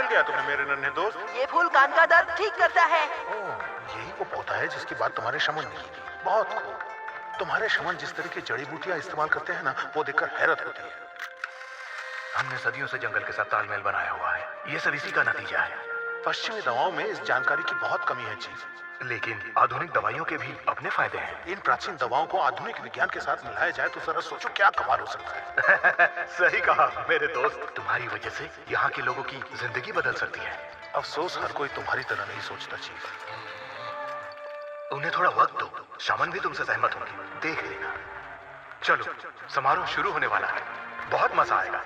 गया तुमने मेरे नन्हे दोस्त? ये फूल कान का दर्द ठीक करता है। यही वो पौधा है जिसकी बात तुम्हारे शमन ने की। बहुत खूब। तुम्हारे शमन जिस तरह की जड़ी बूटियां इस्तेमाल करते हैं ना, वो देखकर हैरत होती है। हमने सदियों से जंगल के साथ तालमेल बनाया हुआ है। ये सब इसी का नतीजा है। पश्चिमी दवाओं में इस जानकारी की बहुत कमी है चीफ। लेकिन आधुनिक दवाइयों के भी अपने फायदे हैं। इन प्राचीन दवाओं को आधुनिक विज्ञान के साथ मिलाया जाए तो जरा सोचो क्या कमाल हो सकता है। सही कहा मेरे दोस्त। तुम्हारी वजह से यहाँ के लोगों की जिंदगी बदल सकती है। अफसोस हर कोई तुम्हारी तरह नहीं सोचता चीफ। उन्हें थोड़ा वक्त दो, शमन भी तुमसे सहमत होंगे, देख लेना। चलो, समारोह शुरू होने वाला है, बहुत मजा आएगा।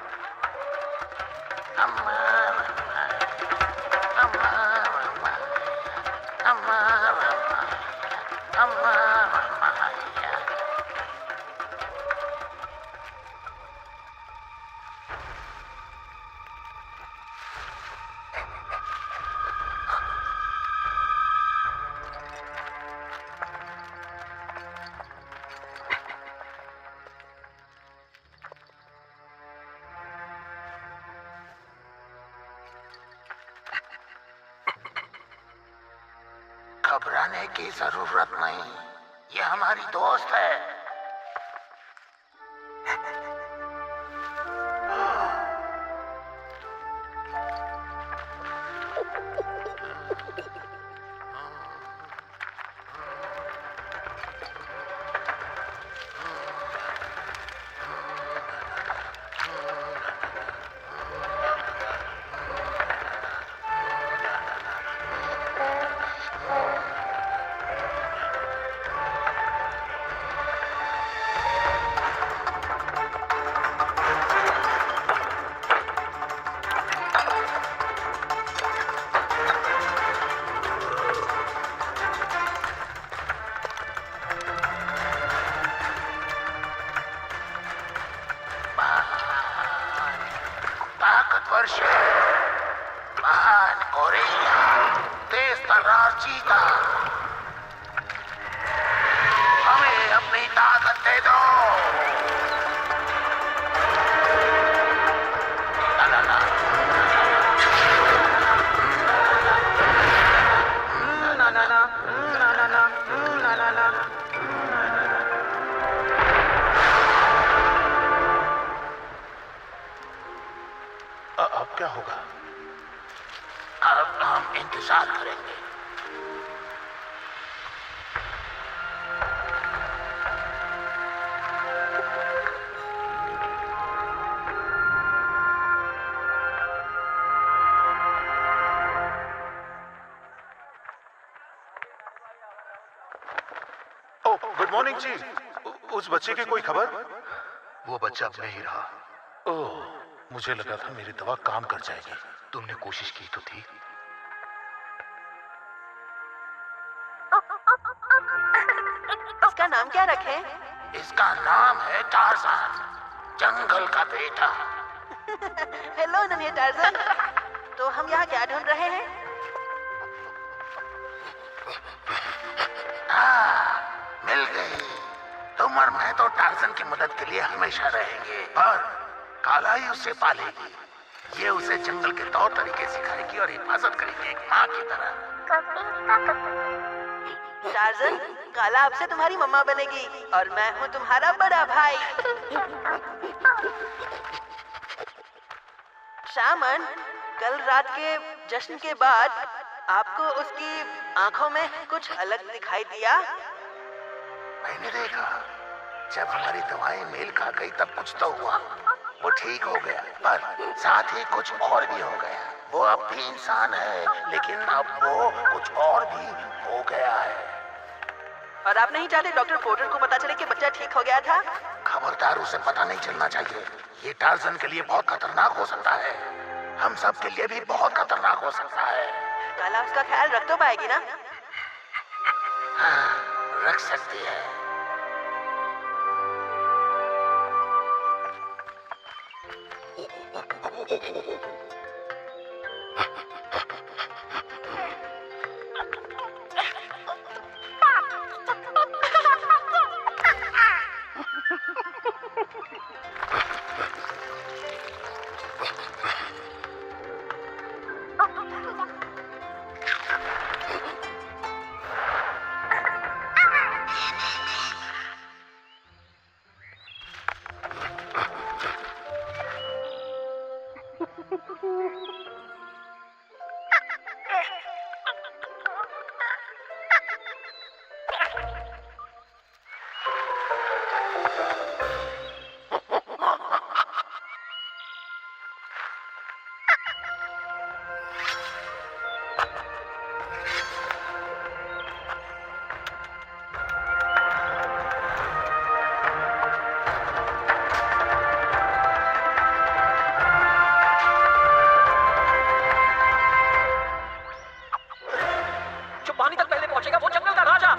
घबराने की जरूरत नहीं, ये हमारी दोस्त है। महान गोरिल्ला, तेज तर्रार चीता, हमें अपनी ताकत दे दो। ला ला ला ना ना ना ना ना ना ना ना। अब क्या होगा? अब हम इंतजार करेंगे। ओह, गुड मॉर्निंग चीफ। उस बच्चे की कोई खबर? वो बच्चा अब नहीं रहा। ओह, मुझे लगा था मेरी दवा काम कर जाएगी। तुमने कोशिश की तो थी। इसका नाम क्या रखें? इसका नाम है टार्ज़न, जंगल का बेटा। हेलो नन्हे टार्ज़न। तो हम यहाँ क्या ढूंढ रहे हैं? मिल गई। तुम और मैं तो टार्ज़न की मदद के लिए हमेशा रहेंगे, पर काला ही उसे पालेगी। ये उसे जंगल के तौर तरीके सिखाएगी और हिफाजत करेगी एक माँ की तरह। टार्ज़न, काला आपसे तुम्हारी मम्मा बनेगी और मैं हूँ तुम्हारा बड़ा भाई। शामन, कल रात के जश्न के बाद आपको उसकी आंखों में कुछ अलग दिखाई दिया? मैंने देखा, जब हमारी दवाएं मेल खा गई तब कुछ तो हुआ। वो ठीक हो गया, पर साथ ही कुछ और भी हो गया। वो अब भी इंसान है, लेकिन अब वो कुछ और भी हो गया है। और आप नहीं चाहते डॉक्टर पोर्टर को पता चले कि बच्चा ठीक हो गया था? खबरदार, उसे पता नहीं चलना चाहिए। ये टार्ज़न के लिए बहुत खतरनाक हो सकता है। हम सब के लिए भी बहुत खतरनाक हो सकता है। काला उसका ख्याल रख तो पाएगी ना? हाँ, रख सकती है। जो पानी तक पहले पहुंचेगा वो जंगल का राजा।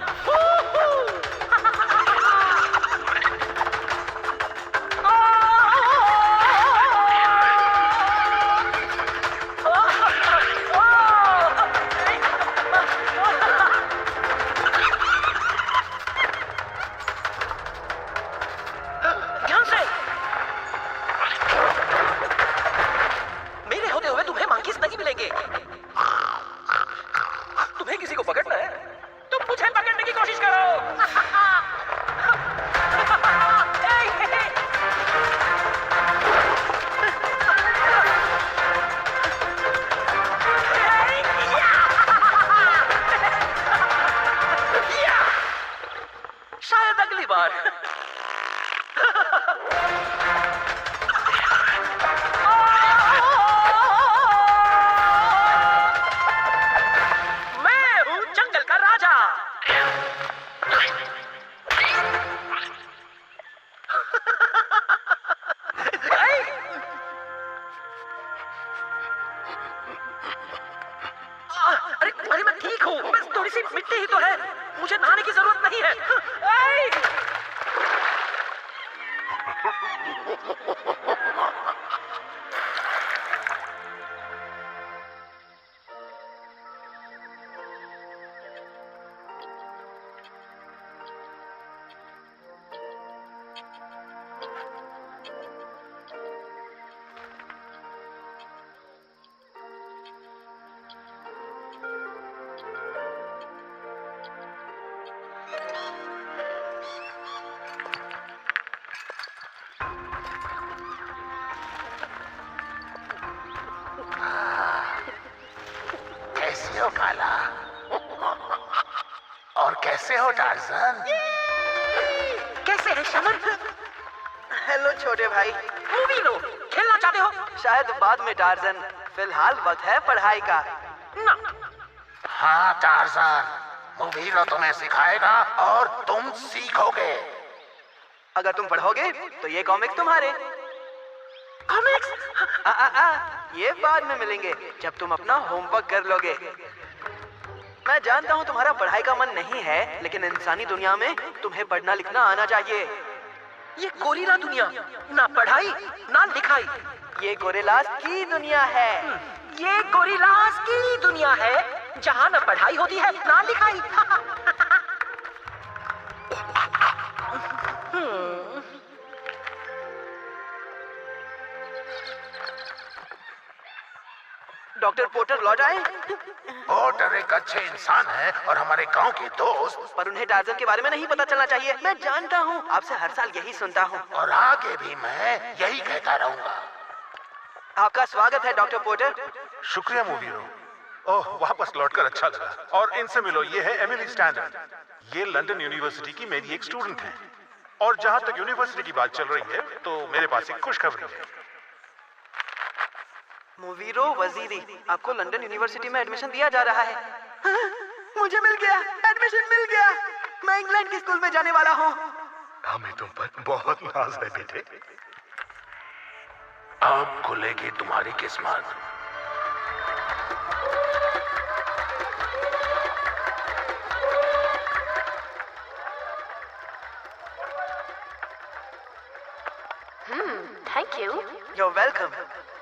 ध्यान से। मेरे होते हुए तुम्हें मंकीज नहीं मिलेंगे। तुम्हें किसी को पकड़ना है, तुम मुझे पकड़ने की कोशिश करो। शायद अगली बार। मैं हूँ जंगल का राजा। अरे अरे मैं ठीक हूँ, बस थोड़ी सी मिट्टी ही तो है, मुझे नहाने की जरूरत नहीं है। कैसे हो काला? और कैसे हो टार्जन? कैसे है शमन? हेलो छोटे भाई। मूवी लो, खेलना चाहते हो? शायद बाद में टार्जन, फिलहाल वक्त है पढ़ाई का। ना। हाँ टार्जन, मूवीरो तुम्हें सिखाएगा और तुम सीखोगे। अगर तुम पढ़ोगे तो ये कॉमिक्स तुम्हारे। कॉमिक्स? ये बाद में मिलेंगे जब तुम अपना होमवर्क कर लोगे। मैं जानता हूँ तुम्हारा पढ़ाई का मन नहीं है, लेकिन इंसानी दुनिया में तुम्हें पढ़ना लिखना आना चाहिए। ये गोरिल्ला दुनिया, ना पढ़ाई ना लिखाई। ये गोरिल्लास की दुनिया है। ये गोरिल्लास की दुनिया है, जहाँ ना पढ़ाई होती है ना लिखाई। डॉक्टर पोर्टर लौट आए। पोर्टर एक अच्छे इंसान है और हमारे गांव के दोस्त। पर उन्हें टार्जन के बारे में नहीं पता चलना चाहिए। मैं जानता हूँ, आपसे हर साल यही सुनता हूँ। और आगे भी मैं यही कहता रहूंगा। आपका स्वागत है डॉक्टर पोर्टर। शुक्रिया मूवीरो। ओह, वापस लौटकर अच्छा लगा। और इनसे मिलो, ये है एमिली स्टैंडर्ड। ये लंदन यूनिवर्सिटी की मेरी एक स्टूडेंट है। और जहां तक यूनिवर्सिटी की बात चल रही है, तो मेरे पास एक खुशखबरी है। मूवीरो वजीरी, आपको लंदन यूनिवर्सिटी में एडमिशन दिया जा रहा है। मुझे मिल गया, एडमिशन मिल गया। मैं इंग्लैंड के स्कूल में जाने वाला हूँ। हमें तुम पर बहुत नाज है बेटे। अब खुलेगी तुम्हारी किस्मत। Thank you. You're welcome.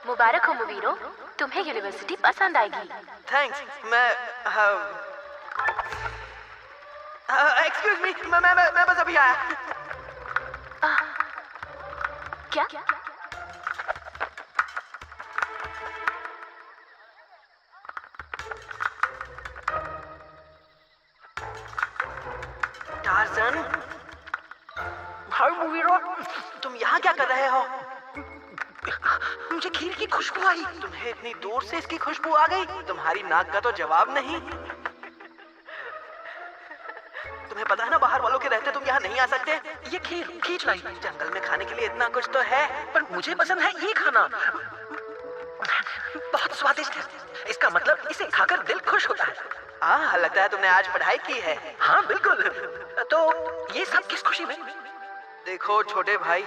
मुबारक हो मूवीरो, तुम्हें यूनिवर्सिटी पसंद आएगी। थैंक्स। मैं एक्सक्यूज मी, मैं बस अभी आया। क्या? टार्जन, हाय मूवीरो, तुम यहाँ क्या कर रहे हो? मुझे खीर की खुशबू आई। तुम्हें इतनी दूर से इसकी खुशबू आ गई? तुम्हारी नाक का तो जवाब नहीं। तुम्हें पता है ना, बाहर वालों के रहते तुम यहाँ नहीं आ सकते। ये खीर खींच लाई। जंगल में खाने के लिए इतना कुछ तो है। पर मुझे पसंद है ये खाना, बहुत स्वादिष्ट है। इसका मतलब इसे खाकर दिल खुश होता है। हाँ, लगता है तुमने आज पढ़ाई की है। हाँ बिल्कुल। तो ये सब किस खुशी में? देखो छोटे भाई,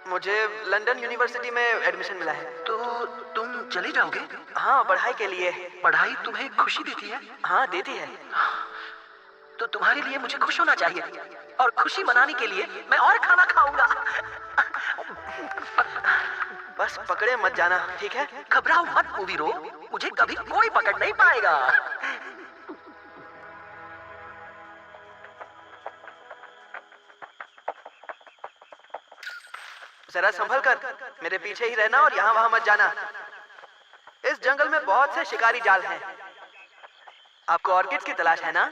मुझे लंदन यूनिवर्सिटी में एडमिशन मिला है। तो तुम चले जाओगे? हाँ, पढ़ाई के लिए। पढ़ाई तुम्हें खुशी देती है? हाँ, देती है। तो तुम्हारे लिए मुझे खुश होना चाहिए, और खुशी मनाने के लिए मैं और खाना खाऊंगा। बस पकड़े मत जाना, ठीक है? घबराओ मत मूवीरो, मुझे कभी कोई पकड़ नहीं पाएगा। जरा संभल कर, मेरे पीछे ही रहना और यहाँ वहां मत जाना। इस जंगल में बहुत से शिकारी जाल हैं। आपको ऑर्किड्स की तलाश है ना?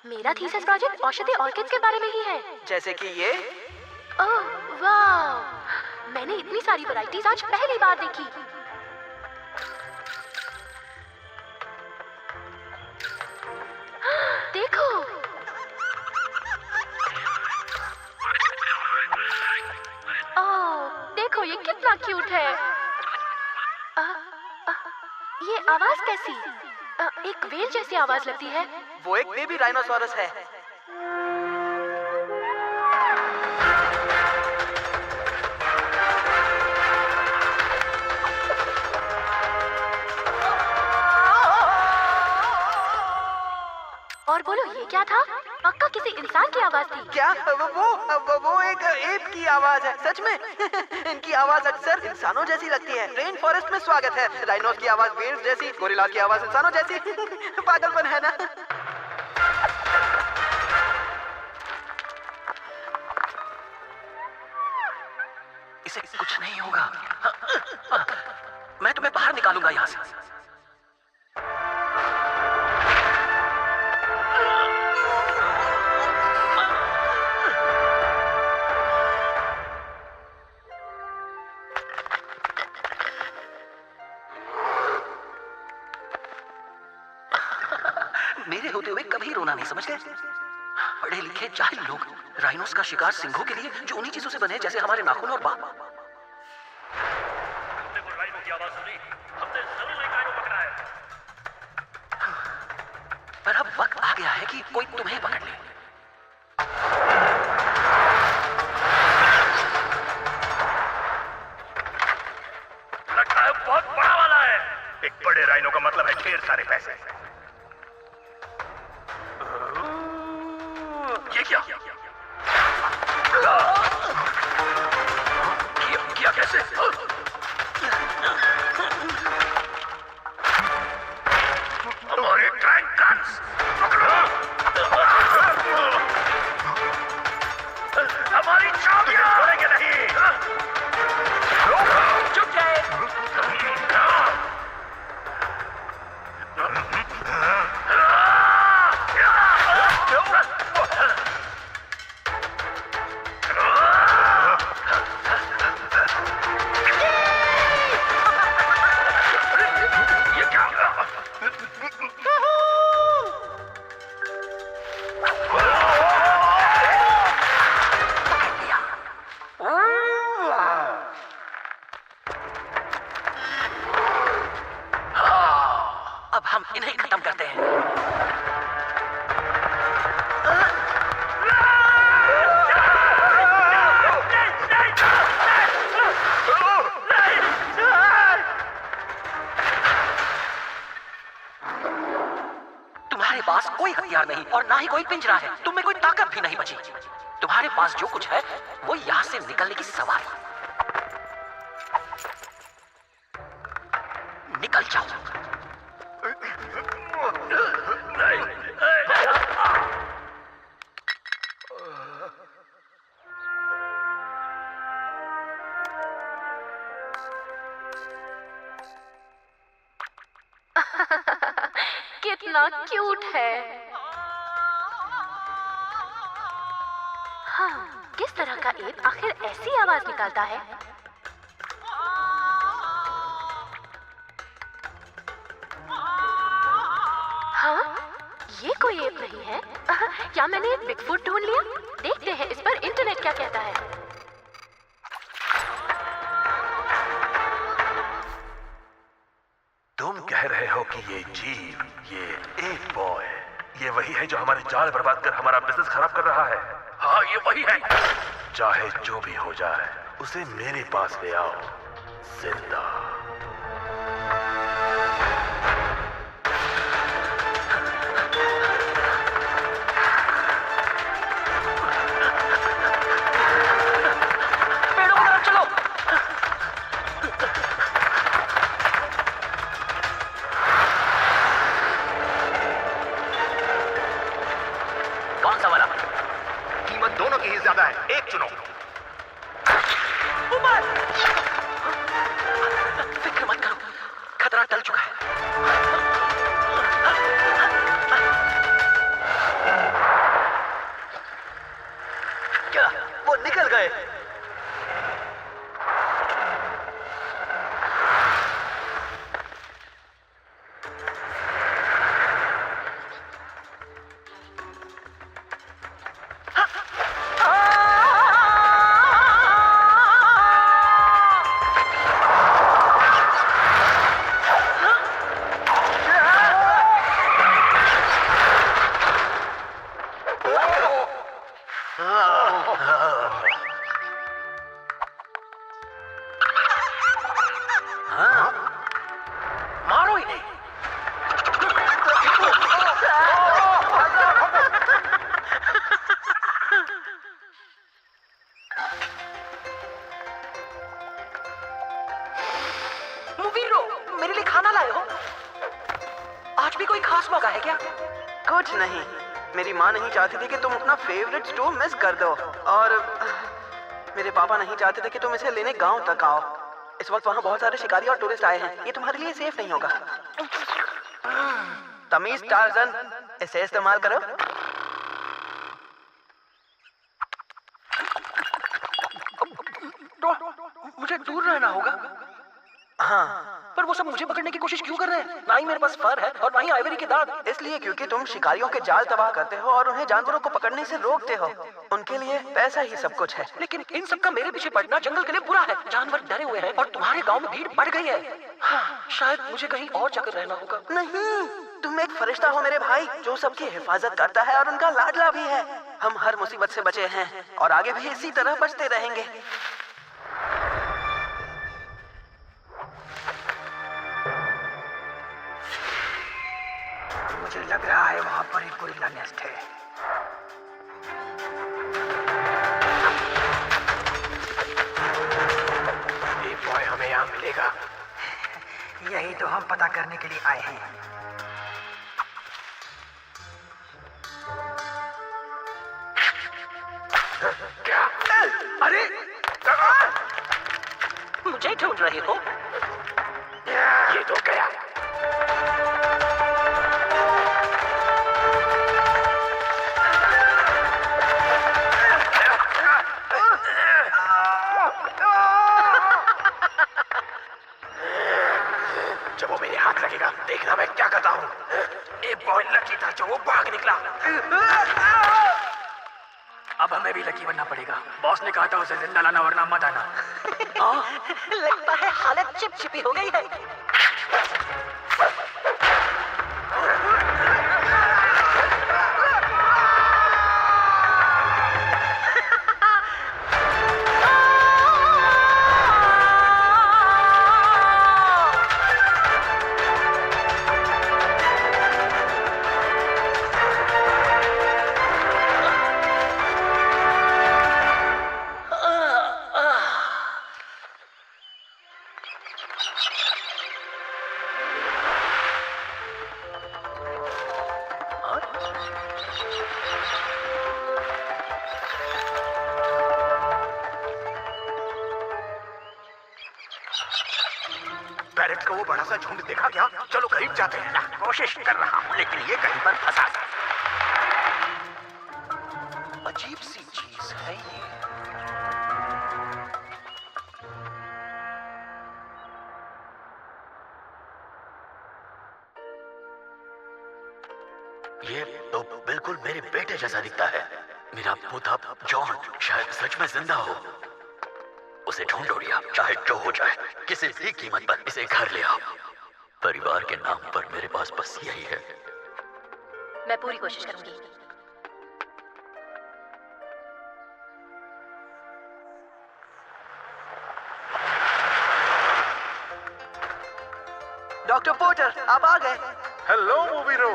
मेरा थीसिस प्रोजेक्ट औषधि ऑर्किड्स के बारे में ही है। जैसे कि ये। ओह वाह, मैंने इतनी सारी वैरायटीज आज पहली बार देखी। देखो, ओह देखो ये कितना क्यूट है। ये आवाज कैसी? एक वेल जैसी आवाज लगती है। वो एक बेबी राइनोसोरस है। और बोलो ये क्या था? पक्का किसी इंसान की आवाज थी। क्या? वो एक एप की आवाज है। सच में? इनकी आवाज अक्सर इंसानों जैसी लगती है। रेन फॉरेस्ट में स्वागत है। राइनोस की आवाज वेल्स जैसी, गोरिल्ला की आवाज इंसानों जैसी। पागलपन है ना? इसे कुछ नहीं होगा। मैं तुम्हें बाहर निकालूंगा यहाँ से। मेरे होते हुए कभी रोना नहीं, समझ गए? पढ़े लिखे जाहिल लोग राइनोस का शिकार सिंहों के लिए, जो उन्हीं चीजों से बने जैसे हमारे नाखून और बाल। हमने वो राइनो की आवाज सुनी, हमने जरूर एक राइनो पकड़ा है। पर अब वक्त आ गया है कि कोई तुम्हें पकड़ ले। लगता है बहुत बड़ा वाला है। एक बड़े राइनो का मतलब है ढेर सारे पैसे। ये क्या? किया कैसे? हमारे टैंक गन्स हमारी चाबियां छोड़ेंगे नहीं। चुप जाए। अब हम इन्हें खत्म करते हैं। तुम्हारे पास कोई हथियार नहीं और ना ही कोई पिंजरा है। तुम में कोई ताकत भी नहीं बची। तुम्हारे पास जो कुछ है वो यहाँ से निकलने की सवारी। निकल जाओ। कितना क्यूट है। हाँ, किस तरह का एप आखिर ऐसी आवाज निकालता है? हाँ, ये कोई एप नहीं है। क्या मैंने बिगफुट ढूंढ लिया? देखते हैं इस पर इंटरनेट क्या कहता है। तुम कह कि ये जीव, ये एप बॉय, ये वही है जो हमारे जाल बर्बाद कर हमारा बिजनेस खराब कर रहा है। हाँ, ये वही है। चाहे जो भी हो जाए, उसे मेरे पास ले आओ जिंदा। दोनों की ही ज्यादा है, एक चुनो। फिक्र मत करो, खतरा टल चुका है। क्या वो निकल गए? मारो इन्हें। मुवीरो, मेरे लिए खाना लाए हो? आज भी कोई खास मौका है क्या? कुछ नहीं, मेरी माँ नहीं चाहती थी कि तुम अपना फेवरेट स्टोव मिस कर दो, और मेरे पापा नहीं चाहते थे कि तुम इसे लेने गांव तक आओ। इस वक्त वहाँ बहुत सारे शिकारी और टूरिस्ट आए हैं, ये तुम्हारे लिए सेफ नहीं होगा। तमीज टार्जन, इसे इस्तेमाल करो। मुझे दूर रहना होगा। हाँ, पर वो सब मुझे पकड़ने की कोशिश क्यों कर रहे हैं? ना ही मेरे पास फर है और ना ही आइवरी के दांत। इसलिए क्योंकि तुम शिकारियों के जाल तबाह करते हो और उन्हें जानवरों को पकड़ने से रोकते हो। उनके लिए पैसा ही सब कुछ है। लेकिन इन सब का मेरे पीछे पड़ना जंगल के लिए बुरा है। जानवर डरे हुए हैं और तुम्हारे गांव में भीड़ बढ़ गई है। हाँ, शायद मुझे कहीं और जाकर रहना होगा। नहीं, तुम एक फरिश्ता हो मेरे भाई, जो सबकी हिफाजत करता है और उनका लाडला भी है। हम हर मुसीबत से बचे हैं और आगे भी इसी तरह बचते रहेंगे। मुझे लग रहा है वहां पर एक गोरिल्ला नेस्ट है। ये बॉय हमें यहाँ मिलेगा। यही तो हम पता करने के लिए आए हैं। क्या? अरे मुझे ढूंढ रहे हो? ये तो गया। जब वो मेरे हाथ लगेगा, देखना मैं क्या करता हूँ। एक बॉय लकी था जो वो भाग निकला। अब हमें भी लकी बनना पड़ेगा। बॉस ने कहा था उसे जिंदा लाना वरना मत आना। लगता है हालत चिपचिपी हो गई है। पैरेट्स का वो बड़ा सा झुंड देखा क्या? चलो करीब जाते हैं। कोशिश कर रहा हूँ लेकिन ये कहीं पर फंसा है। अजीब सी चीज है ये तो बिल्कुल मेरे बेटे जैसा दिखता है। मेरा पोता जॉन शायद सच में जिंदा हो। उसे ढूंढो रिया, चाहे जो हो जाए, किसी भी कीमत पर इसे घर ले आओ। परिवार के नाम पर मेरे पास बस यही है। मैं पूरी कोशिश करूंगी। डॉक्टर पोर्टर, आप आ गए। हेलो मूवीरो,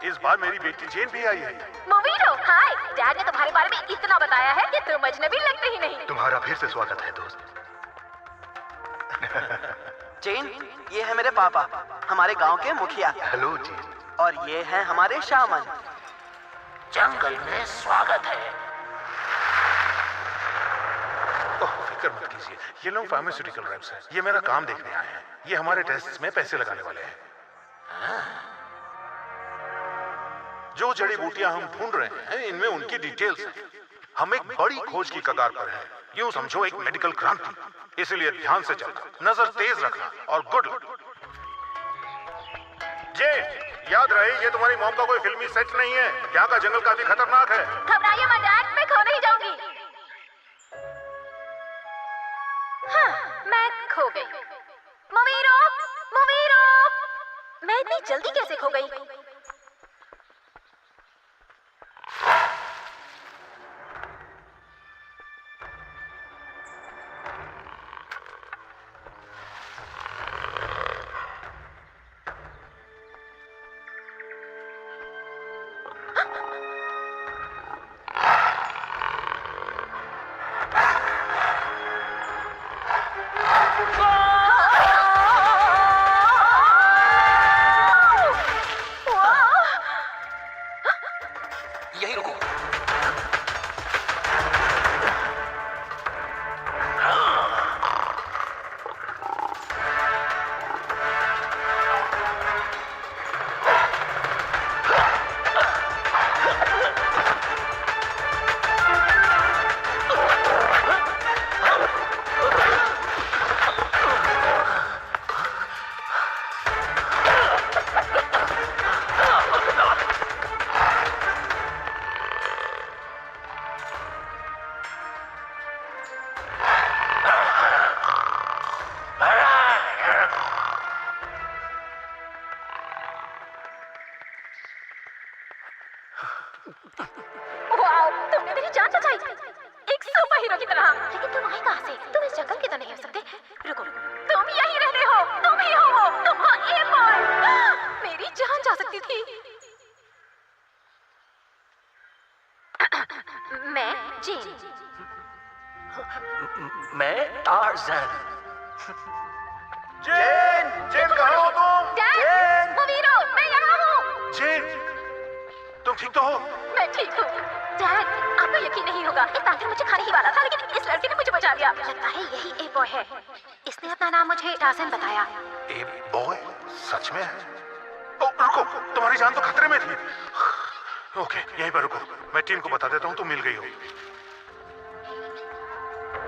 इस बार मेरी बेटी जेन भी आई है। मूवीरो, हाय। डैड ने तुम्हारे बारे में इतना बताया है कि तुम अजनबी लगते ही नहीं। तुम्हारा फिर से स्वागत है दोस्त। जेन, ये है मेरे पापा, हमारे गांव के मुखिया। हेलो जी। और ये हैं हमारे शामन। जंगल में स्वागत है। ओह, फिक्र मत कीजिए, ये लोग फार्मास्यूटिकल रेप्स हैं। ये मेरा काम देखने आए हैं। ये हमारे टेस्ट में पैसे लगाने वाले हैं। जो जड़ी बूटियां हम ढूंढ रहे हैं, इनमें उनकी डिटेल्स हैं। हम एक बड़ी खोज की कगार पर हैं। यूं समझो एक मेडिकल क्रांति। इसलिए ध्यान से चलना, नजर तेज रखना और गुड लक। जे, याद रहे ये तुम्हारी मॉम का कोई फिल्मी सेट नहीं है। यहाँ का जंगल काफी खतरनाक है। घबराइए मत डैड, मैं खो नहीं जाऊंगी। हाँ, मैं खो गई। मूवीरो, मूवीरो, मैं इतनी जल्दी कैसे खो गई? यही रुको। वाओ, तुमने मेरी जान बचाई, एक सुपर हीरो की तरह। लेकिन तुम आए कहाँ से? तुम इस जंगल के तो नहीं हो सकते। रुको, तुम यहीं रहते हो, तुम ही हो वो, तुम हो ए बॉय। मेरी जान जा सकती थी। मैं जेन। मैं टार्ज़न। जेन, जेन कहाँ हो तुम? डैड, मूवीरो, मैं यहाँ हूँ। जेन, तुम ठीक तो हो? मैं ठीक हूँ। डैड, आपको यकीन नहीं होगा, एक पैंथर मुझे खाने ही वाला था, लेकिन इस लड़के ने मुझे बचा लिया। लगता है यही ए बॉय है। इसने अपना नाम मुझे टार्ज़न बताया। ए बॉय, सच में? ओ, रुको, तुम्हारी जान तो खतरे में थी। ओके, यहीं पर रुको, मैं टीम को बता देता हूँ तुम मिल गई हो।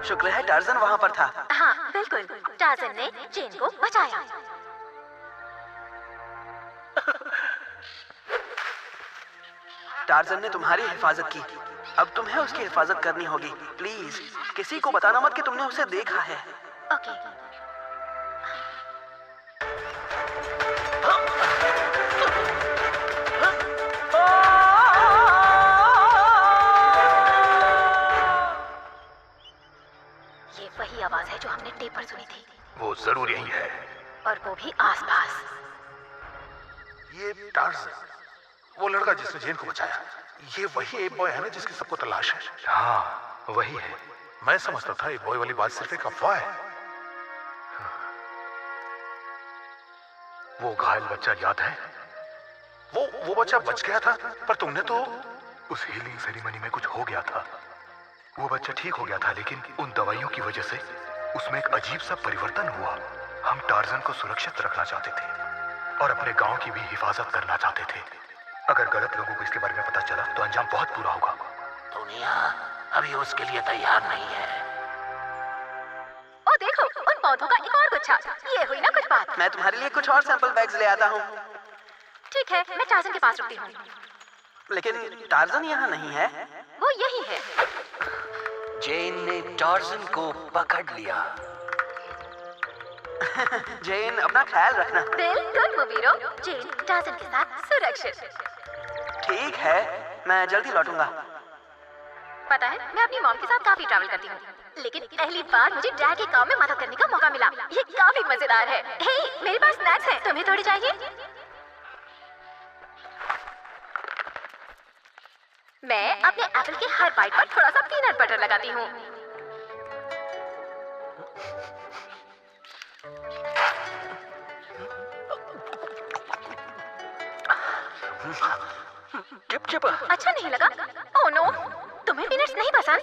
शुक्र है टार्ज़न वहाँ पर था। हाँ, बिल्कुल। टार्ज़न ने जेन को बचाया। टार्ज़न ने तुम्हारी हिफाजत की, अब तुम्हें उसकी हिफाजत करनी होगी। प्लीज किसी को बताना मत कि तुमने उसे देखा है। ओके। ये वही आवाज है जो हमने टेप पर सुनी थी, वो जरूर यही है। और वो भी आसपास। ये टार्ज़न, वो लड़का जिसने जेन को बचाया, ये वही ए बॉय है ना जिसकी सबको तलाश है? हाँ, वही है। मैं समझता था ए बॉय वाली बात सिर्फ एक अफवाह है। वो घायल बच्चा याद है? वो बच्चा बच गया था, पर तुमने तो उस हीलिंग सेरेमनी में कुछ हो गया था। वो बच्चा ठीक हो गया था, लेकिन उन दवाइयों की वजह से उसमें एक अजीब सा परिवर्तन हुआ। हम टार्ज़न को सुरक्षित रखना चाहते थे और अपने गांव की भी हिफाजत करना चाहते थे। अगर गलत लोगों को इसके बारे में पता चला तो अंजाम बहुत बुरा होगा। दुनिया अभी उसके लिए तैयार नहीं है। ओ देखो, उन पौधों का एक और गुच्छा। ये हुई ना कुछ बात। मैं तुम्हारे लिए कुछ और सैंपल बैग्स ले आता हूँ। ठीक है, मैं टार्ज़न के पास रुकती हूँ। लेकिन टार्ज़न यहाँ नहीं है। वो यही है। जेन ने टार्ज़न को पकड़ लिया। जेन, अपना ख्याल रखना। बिल्कुल मुबीरो, जेन टार्जन के साथ सुरक्षित। ठीक है, मैं जल्दी लौटूंगा। पता है, मैं अपनी मॉम के साथ काफी ट्रैवल करती हूँ, लेकिन पहली बार मुझे डैड के काम में मदद करने का मौका मिला। ये काफी मजेदार है। हे, मेरे पास स्नैक्स है, तुम्हें थोड़ी चाहिए? मैं अपने एप्पल के हर बाइट पर थोड़ा सा पीनट बटर लगाती हूँ। चिप अच्छा नहीं लगा? ओह नो, तुम्हें पीनट्स नहीं पसंद?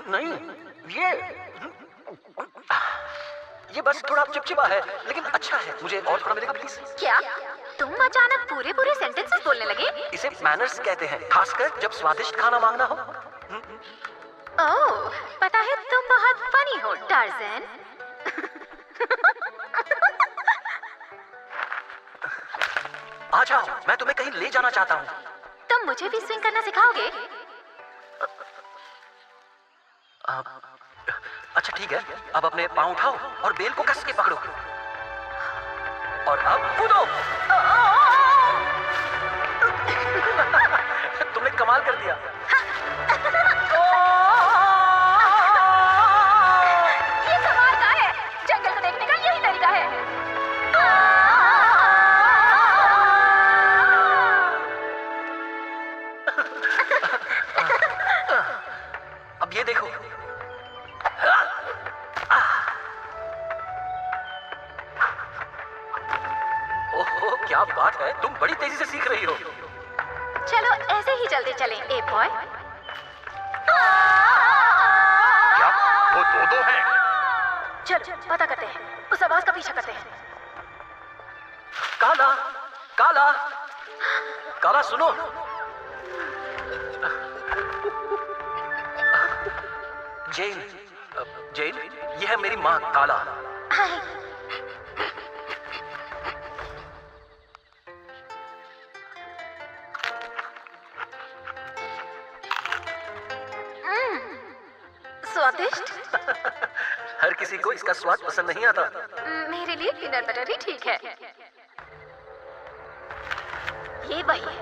नहीं, ये बस थोड़ा चिपचिपा है, लेकिन अच्छा है। मुझे और थोड़ा मिलेगा प्लीज? क्या तुम अचानक पूरे सेंटेंसेस बोलने लगे? इसे मैनर्स कहते हैं, खासकर जब स्वादिष्ट खाना मांगना हो। ओह, पता है तुम बहुत फनी हो टार्जन। आ जाओ, मैं तुम्हें कहीं ले जाना चाहता हूँ। तुम मुझे भी स्विंग करना सिखाओगे? अच्छा ठीक है, अब अपने पाँव उठाओ और बेल को कस के पकड़ो और अब कूदो। तुमने कमाल कर दिया। ये कमाल का है, जंगल को देखने का यही तरीका है। अब ये देखो। ओहो, क्या बात है, तुम बड़ी तेजी से सीख रही हो। चलो ऐसे ही चलते चलें, ए बॉय। क्या वो दो हैं? चलो पता करते हैं, उस आवाज का पीछा करते हैं। काला, काला, काला सुनो। जेन, जेन, ये है मेरी माँ काला। हाय। स्वादिष्ट। हर किसी को इसका स्वाद पसंद नहीं आता। मेरे लिए पीनट बटर ही ठीक है। ये वही है,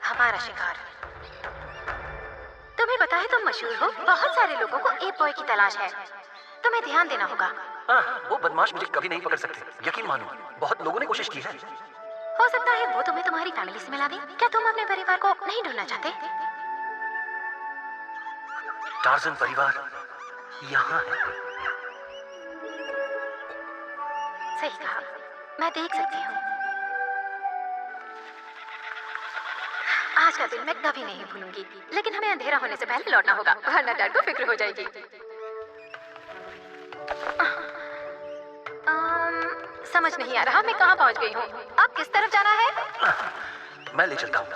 हमारा शिकार। तुम्हें पता है तुम मशहूर हो, बहुत सारे लोगों को एक बॉय की तलाश है। तुम्हें ध्यान देना होगा। हाँ, वो बदमाश मुझे कभी नहीं पकड़ सकते, यकीन मानो। बहुत लोगों ने कोशिश की है। हो सकता है वो तुम्हें तुम्हारी फैमिली से मिला दे। क्या तुम अपने परिवार को नहीं ढूंढना चाहते? टार्जन परिवार यहाँ है। सही कहा, मैं देख सकती हूँ। आज का दिन मैं कभी नहीं भूलूंगी, लेकिन हमें अंधेरा होने से पहले लौटना होगा, वरना डैड को फिक्र हो जाएगी। समझ नहीं आ रहा मैं कहाँ पहुँच गई हूँ। अब किस तरफ जाना है? मैं ले चलता हूँ।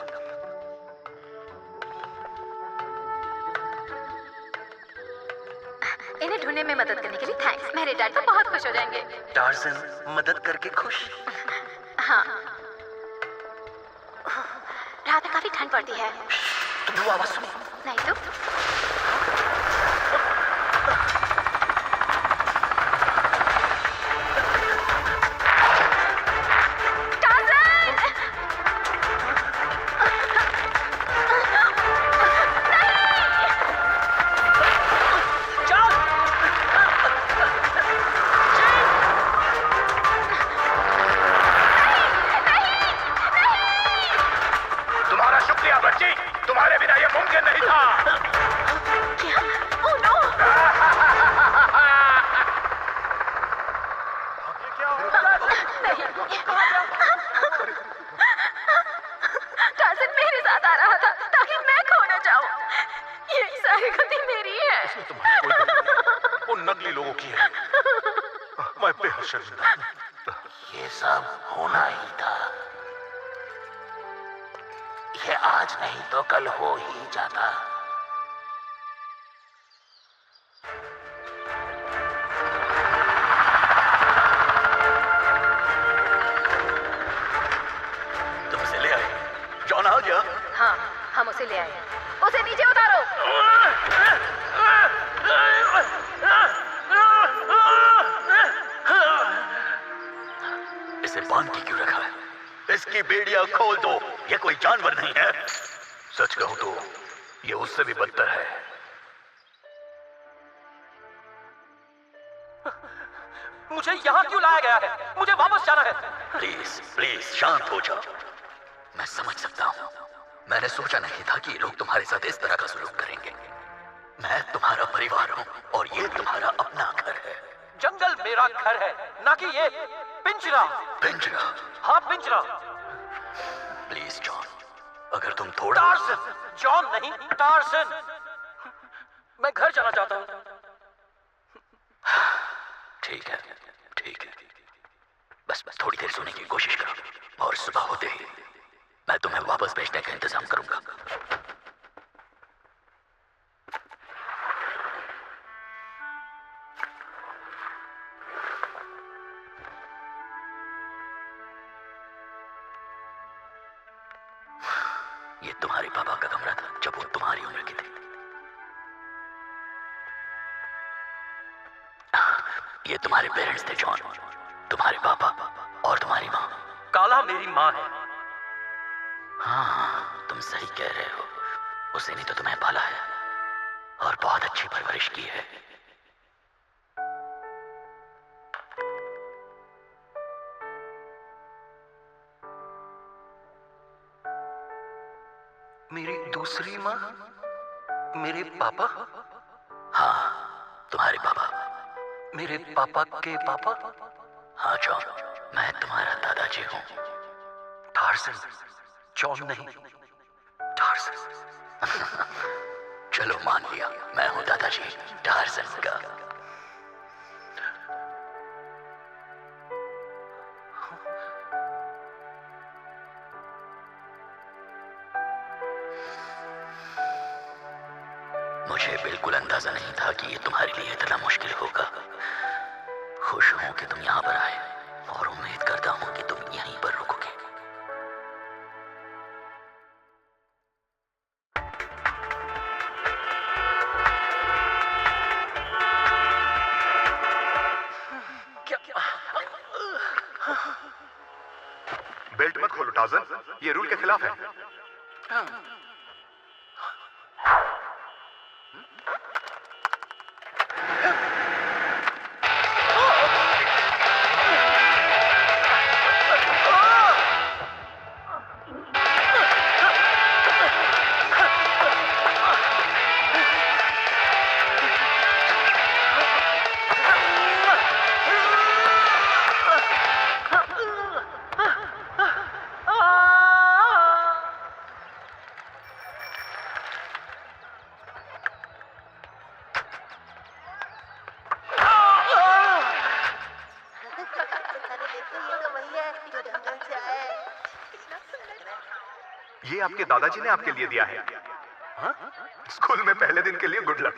इन्हें ढूंढने में मदद करने के लिए थैंक्स। मेरे डैड तो बहुत खुश हो जाएंगे। टार्जन मदद करके खुश। हाँ, रात में काफी ठंड पड़ती है। तुम वो आवाज सुनी? नहीं तो? तुम्हारे बिना ये मुमकिन नहीं था। क्या? Oh no! टार्जन मेरे साथ आ रहा था ताकि मैं खो न जाऊं। ये सारी गलती मेरी है। इसमें तुम्हारी कोई गलती नहीं, उन नकली लोगों की है। मैं बेहद शर्मिंदा हूं। ये सब होना ही था। ये आज नहीं तो कल हो ही जाता। तुम उसे ले आए? जॉन आ गया? हाँ, हम उसे ले आए। उसे नीचे उतारो। इसे बांध के क्यों रखा है? इसकी बेड़ियां खोल दो, ये कोई जानवर नहीं है। सच कहूं तो ये उससे भी बदतर है। मुझे यहाँ क्यों लाया गया है? मुझे वापस जाना है। प्लीज प्लीज शांत हो जाओ। मैं समझ सकता हूँ, मैंने सोचा नहीं था कि ये लोग तुम्हारे साथ इस तरह का सलूक करेंगे। मैं तुम्हारा परिवार हूँ और ये तुम्हारा अपना घर है। जंगल मेरा घर है, ना कि ये पिंजरा। पिंजरा? हाँ, पिंजरा। प्लीज जॉन, अगर तुम थोड़ा... टार्जन, जॉन नहीं, टार्जन। मैं घर जाना चाहता हूँ। ठीक है, ठीक है। बस थोड़ी देर सोने की कोशिश करो और सुबह होते ही मैं तुम्हें वापस भेजने का इंतजाम करूंगा। ये तुम्हारे पापा का कमरा था जब वो तुम्हारी उम्र की थे। ये तुम्हारे पेरेंट्स थे जॉन, तुम्हारे पापा और तुम्हारी माँ। काला मेरी माँ है। हाँ, तुम सही कह रहे हो। उसी ने तो तुम्हें पाला है और बहुत अच्छी परवरिश की है। मेरी दूसरी माँ, मेरे पापा। हाँ, तुम्हारे पापा। मेरे पापा के पापा। हाँ जॉन, मैं तुम्हारा दादाजी हूँ। टार्जन, जॉन नहीं, टार्जन। चलो मान लिया, मैं हूँ दादाजी, टार्जन का। मुझे बिल्कुल अंदाजा नहीं था कि ये तुम्हारे लिए इतना मुश्किल होगा। खुश हूं कि तुम यहाँ पर आए और उम्मीद करता हूं कि तुम यहीं पर रुकोगे। बेल्ट मत खोलो टार्जन, ये रूल के खिलाफ है। ये आपके दादाजी ने आपके लिए दिया है। हाँ? स्कूल में पहले दिन के लिए गुड लक।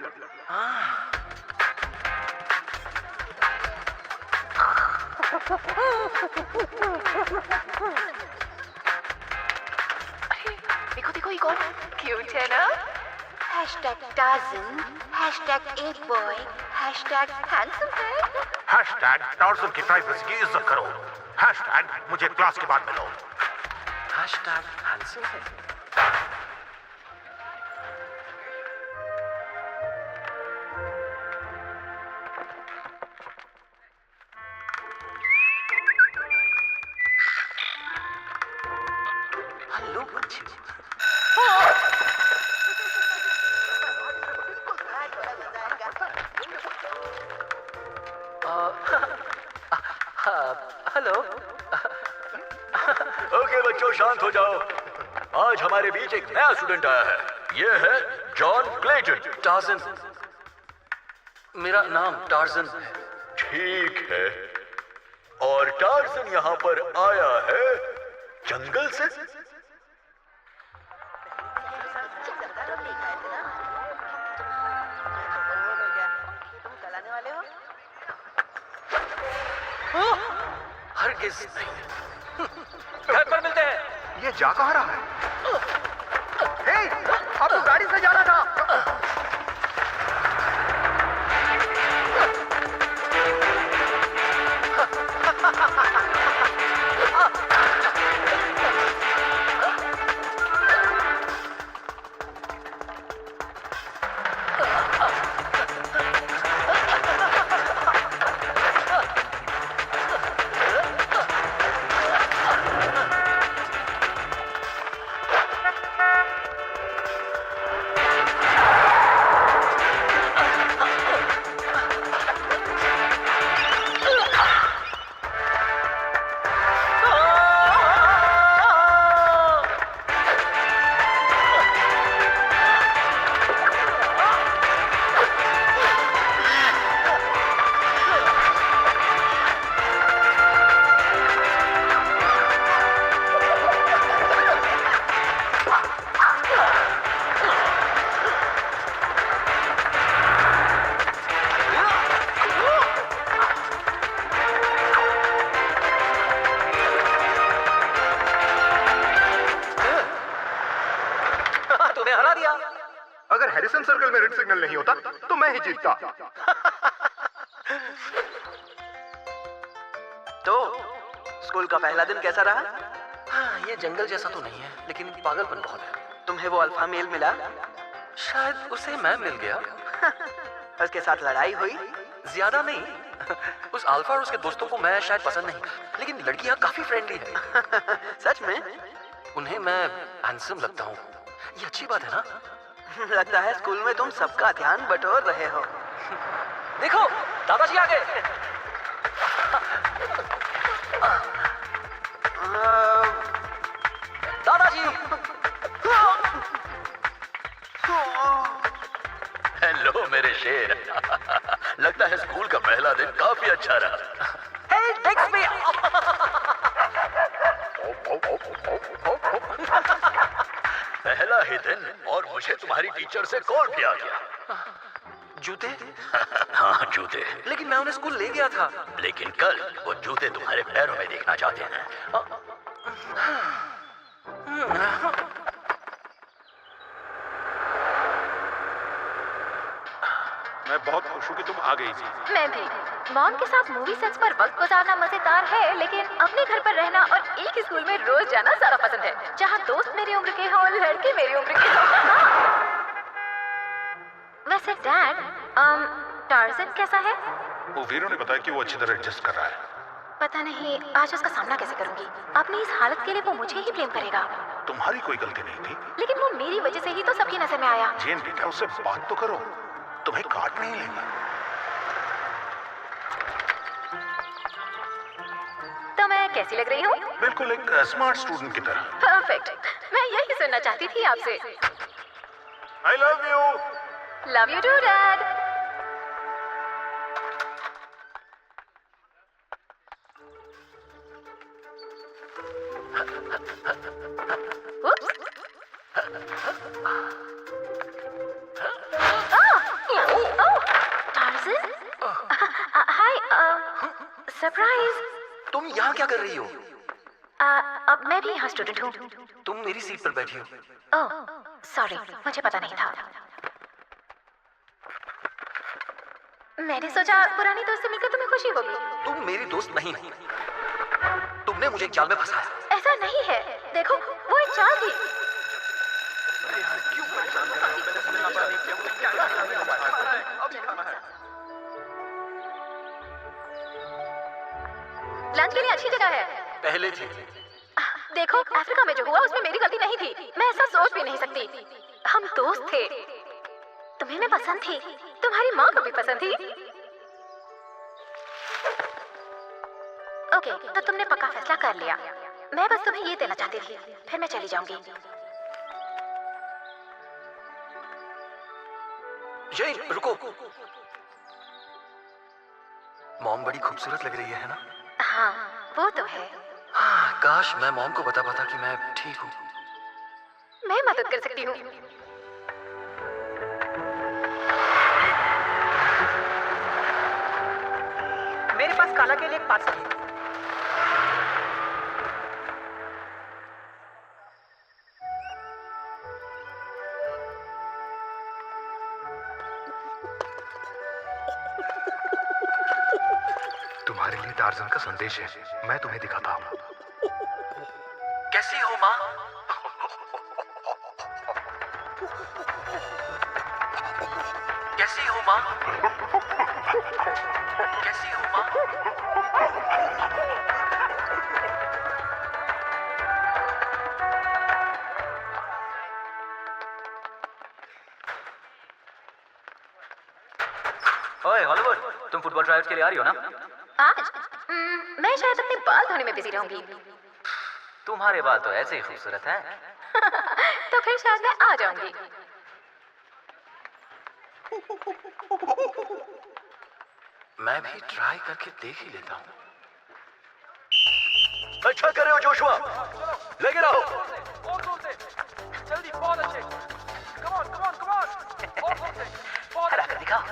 देखो देखो ये कौन? क्यूट है ना? #Tarzan, #8boy, #handsome है। टार्जन की प्राइवेसी की इज्जत करो। मुझे क्लास के बाद मिलो। हैंडसम है। हेलो बच्चे। हेलो। ओके बच्चों, शांत हो जाओ। आज हमारे बीच एक नया स्टूडेंट आया है। ये है जॉन क्लेटन। टार्जन, मेरा नाम टार्जन है। ठीक है, और टार्जन यहाँ पर आया है जंगल से। हरगिज नहीं। घर पर मिलते हैं। ये जा कहाँ रहा है? हे, आपको गाड़ी से जाना था। फ्रेंड सर्कल में रेड सिग्नल नहीं होता तो मैं ही जीतता। तो स्कूल का पहला दिन कैसा रहा? हाँ, ये जंगल जैसा तो नहीं है, लेकिन पागलपन बहुत है। तुम्हें वो अल्फा मेल मिला? शायद उसे मैं मिल गया। उसके साथ लड़ाई हुई? ज्यादा नहीं। उस अल्फा और उसके दोस्तों को मैं शायद पसंद नहीं, लेकिन लड़कियां काफी फ्रेंडली है। सच में? उन्हें मैं हैंडसम लगता हूँ, ये अच्छी बात है ना? लगता है स्कूल में तुम सबका ध्यान बटोर रहे हो। देखो, दादाजी आ गए। दादाजी! हेलो मेरे शेर। लगता है स्कूल का पहला दिन काफी अच्छा रहा। Hey, Dixby! पहला ही दिन और मुझे तुम्हारी टीचर से कॉल भी आ गया। जूते? हाँ, जूते। लेकिन मैं उन्हें स्कूल ले गया था। लेकिन कल वो जूते तुम्हारे पैरों में देखना चाहते हैं। मैं बहुत खुश हूँ कि तुम आ गई जी। मैं भी। मॉम के साथ मूवी सेट्स पर वक्त गुजारना मजेदार है, लेकिन अपने घर पर रहना और एक ही स्कूल में रोज जाना ज्यादा पसंद है, जहाँ दोस्त मेरी उम्र के हों, लड़के मेरी उम्र के हों। वैसे डैड, टार्ज़न कैसा है? वो वीरू ने बताया कि वो अच्छी तरह एडजस्ट कर रहा है। पता नहीं आज उसका सामना कैसे करूंगी। अपनी इस हालत के लिए वो मुझे ही ब्लेम करेगा। तुम्हारी कोई गलती नहीं थी। लेकिन वो मेरी वजह से ही तो सबकी नजर में आया। जेन बेटा, उससे बात तो करो, तुम्हें काट नहीं लेगा। तो मैं कैसी लग रही हूँ? बिल्कुल एक स्मार्ट स्टूडेंट की तरह। परफेक्ट। मैं यही सुनना चाहती थी आपसे। I love you. Love you too dad. Surprise. तुम यहाँ क्या कर रही हो? अब मैं भी यहाँ स्टूडेंट हूँ। तुम मेरी सीट पर बैठी हो। ओह, सॉरी, मुझे पता नहीं था। मैंने सोचा पुरानी दोस्त से मिलकर तुम्हें खुशी होगी। तुम मेरी दोस्त नहीं हो। तुमने मुझे एक जाल में फंसाया। ऐसा नहीं है, देखो वो एक चाल थी। लंच के लिए अच्छी जगह है। पहले थी। देखो, अफ्रीका में जो हुआ उसमें मेरी गलती नहीं थी। मैं ऐसा सोच भी नहीं सकती। हम दोस्त थे। तुम्हें मैं पसंद थी, तुम्हारी माँ को भी पसंद थी। ओके, तो तुमने पक्का फैसला कर लिया। मैं बस तुम्हें ये देना चाहती थी, फिर मैं चली जाऊंगी। जय, रुको। मॉम बड़ी खूबसूरत लग रही है ना? हाँ, वो तो है। हाँ, काश मैं मॉम को बता पाता कि मैं ठीक हूँ। मैं मदद कर सकती हूँ। मेरे पास काला के लिए एक पार्सल है। तुम्हारे लिए टार्जन का संदेश है, मैं तुम्हें दिखाता हूँ। कैसी हो माँ? कैसी हो माँ? कैसी हो माँ? ओए हॉलीवुड, तुम फुटबॉल ट्रायल्स के लिए आ रही हो ना? आज मैं शायद अपने बाल धोने में बिजी रहूंगी। तुम्हारे बाल तो ऐसे ही खूबसूरत हैं। तो फिर शायद मैं आ जाऊंगी। मैं भी ट्राई करके देख ही लेता हूँ। अच्छा कर रहे हो जोशुआ, लगे रहो। जल्दी, बहुत अच्छे। Come on, come on, come on. हरा कर दिखाओ।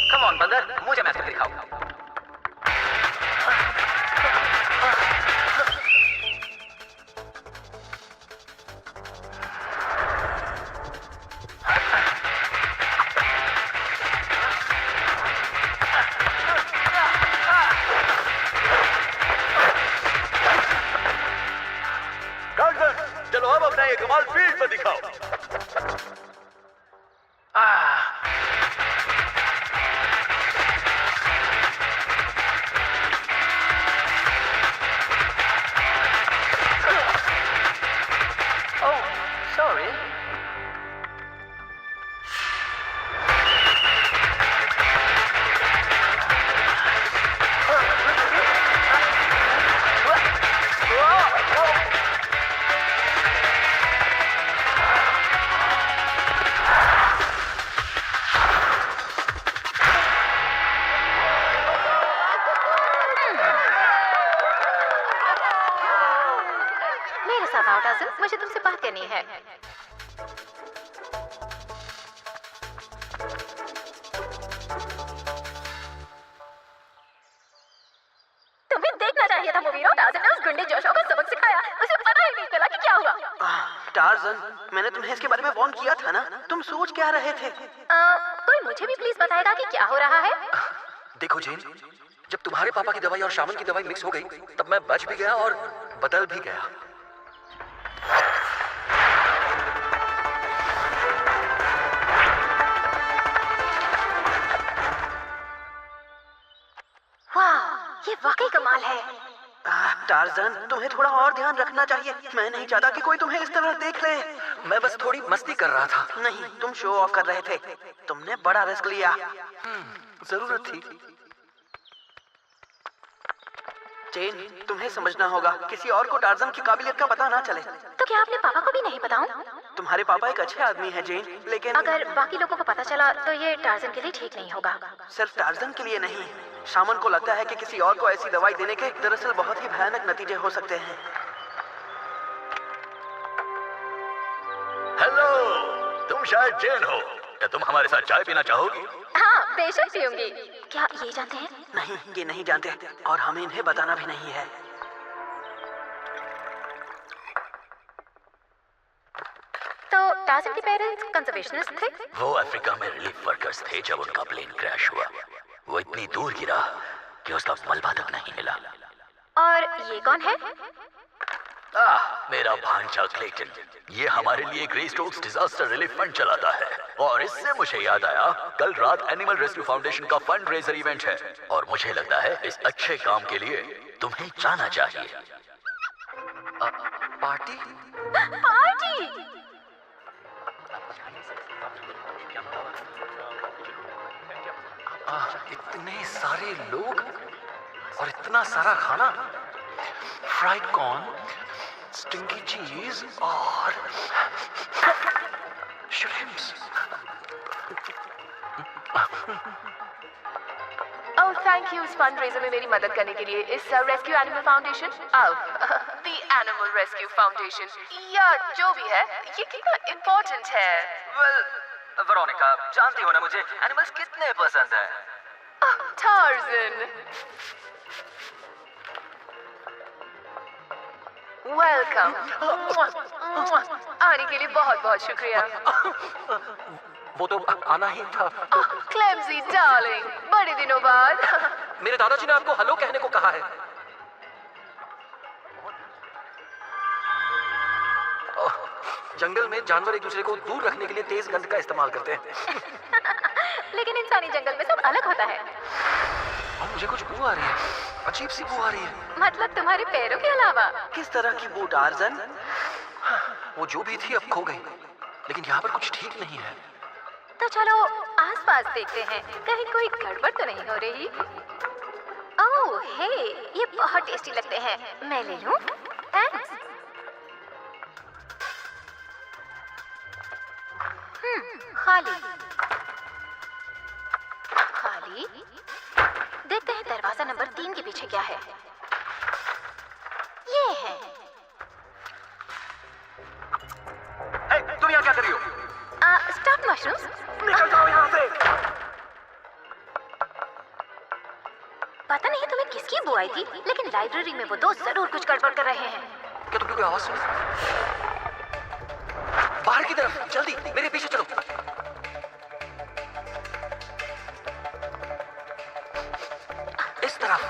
कम ऑन बंदर, मुझे मैच करके दिखाओ। हिम्मत दिखाओ। ओह, सॉरी। मेरे साथ आओ टार्ज़न, मुझे तुमसे बात करनी है। तुम्हें देखना चाहिए था मूवी। टार्ज़न ने उस गुंडे जोशो को सबक सिखाया, उसे पता ही नहीं चला कि क्या हुआ। टार्ज़न, मैंने तुम्हें इसके बारे में वार्न किया था ना? तुम सोच क्या रहे थे? कोई मुझे भी प्लीज बताएगा कि क्या हो रहा है? देखो जेन, जब तुम्हारे पापा की दवाई और शामन की दवाई मिक्स हो गई, तब मैं बच भी गया और बदल भी गया। वाह, ये वाकई कमाल है। टार्ज़न, तुम्हें थोड़ा और ध्यान रखना चाहिए। मैं नहीं चाहता कि कोई तुम्हें इस तरह देख ले। मैं बस थोड़ी मस्ती कर रहा था। नहीं, तुम शो ऑफ कर रहे थे। तुमने बड़ा रिस्क लिया। जरूरत थी। जेन, तुम्हें समझना होगा, किसी और को टार्ज़न की काबिलियत का पता ना चले। तो क्या आपने पापा को भी नहीं बताऊं? तुम्हारे पापा एक अच्छे आदमी हैं जेन, लेकिन अगर बाकी लोगों को पता चला तो ये टार्ज़न के लिए ठीक नहीं होगा। सिर्फ टार्ज़न के लिए नहीं, शामन को लगता है कि किसी और को ऐसी दवाई देने के दरअसल बहुत ही भयानक नतीजे हो सकते हैं। हेलो, तुम शायद जेन हो। क्या तुम हमारे साथ चाय पीना चाहोगी? हाँ, बेशक पीऊंगी। क्या ये जानते हैं? नहीं, ये नहीं जानते और हमें इन्हें बताना भी नहीं है। तो टार्ज़न के पेरेंट्स कंजर्वेशनिस्ट थे? वो अफ्रीका में रिलीफ वर्कर्स थे जब उनका प्लेन क्रैश हुआ। वो इतनी दूर गिरा कि उसका मलबा तक नहीं मिला। और ये कौन है? मेरा भांजा क्लेटन। ये हमारे लिए grey Stokes disaster relief fund चलाता है। और इससे मुझे याद आया, कल रात एनिमल रेस्क्यू फाउंडेशन का फंड रेजर इवेंट है और मुझे लगता है इस अच्छे काम के लिए तुम्हें जाना चाहिए। पार्टी? पार्टी? इतने सारे लोग और इतना सारा खाना। फ्राइड कॉर्न, स्टिंकी चीज और श्रिम्प्स। ओह थैंक यू इस फंडरेजर में मेरी मदद करने के लिए। इस rescue animal foundation, the animal rescue foundation या जो भी है, ये कितना इम्पोर्टेंट है। वेल, वेरोनिका, जानती हो ना मुझे एनिमल्स कितने पसंद हैं। Tarzan, welcome. आने के लिए बहुत बहुत शुक्रिया। वो तो आना ही था। क्लेम्सी डार्लिंग, बड़े दिनों बाद। मेरे दादाजी ने आपको हेलो कहने को कहा है। जंगल में जानवर एक दूसरे को दूर रखने के लिए तेज गंध का इस्तेमाल करते हैं। लेकिन इंसानी जंगल में सब अलग होता है। और मुझे कुछ बू आ रही है, अजीब सी बू आ रही है। मतलब तुम्हारे पैरों के अलावा? किस तरह की बू टार्ज़न? वो जो भी थी अब खो गई, लेकिन यहाँ पर कुछ ठीक नहीं है। तो चलो आसपास देखते हैं, कहीं कोई गड़बड़ तो नहीं हो रही। ओह हे, ये बहुत टेस्टी लगते हैं। मैं ले लूं? थैंक्स। खाली खाली। देखते हैं दरवाजा नंबर 3 के पीछे क्या है। ये है। तुम यहाँ क्या कर रही हो? Stock mushrooms. निकल जाओ यहाँ से। पता नहीं तुम्हें किसकी बू आई थी, लेकिन लाइब्रेरी में वो दो जरूर कुछ गड़बड़ कर रहे हैं। क्या तुमने कोई आवाज सुनी? बाहर की तरफ, जल्दी मेरे पीछे चलो। इस तरफ।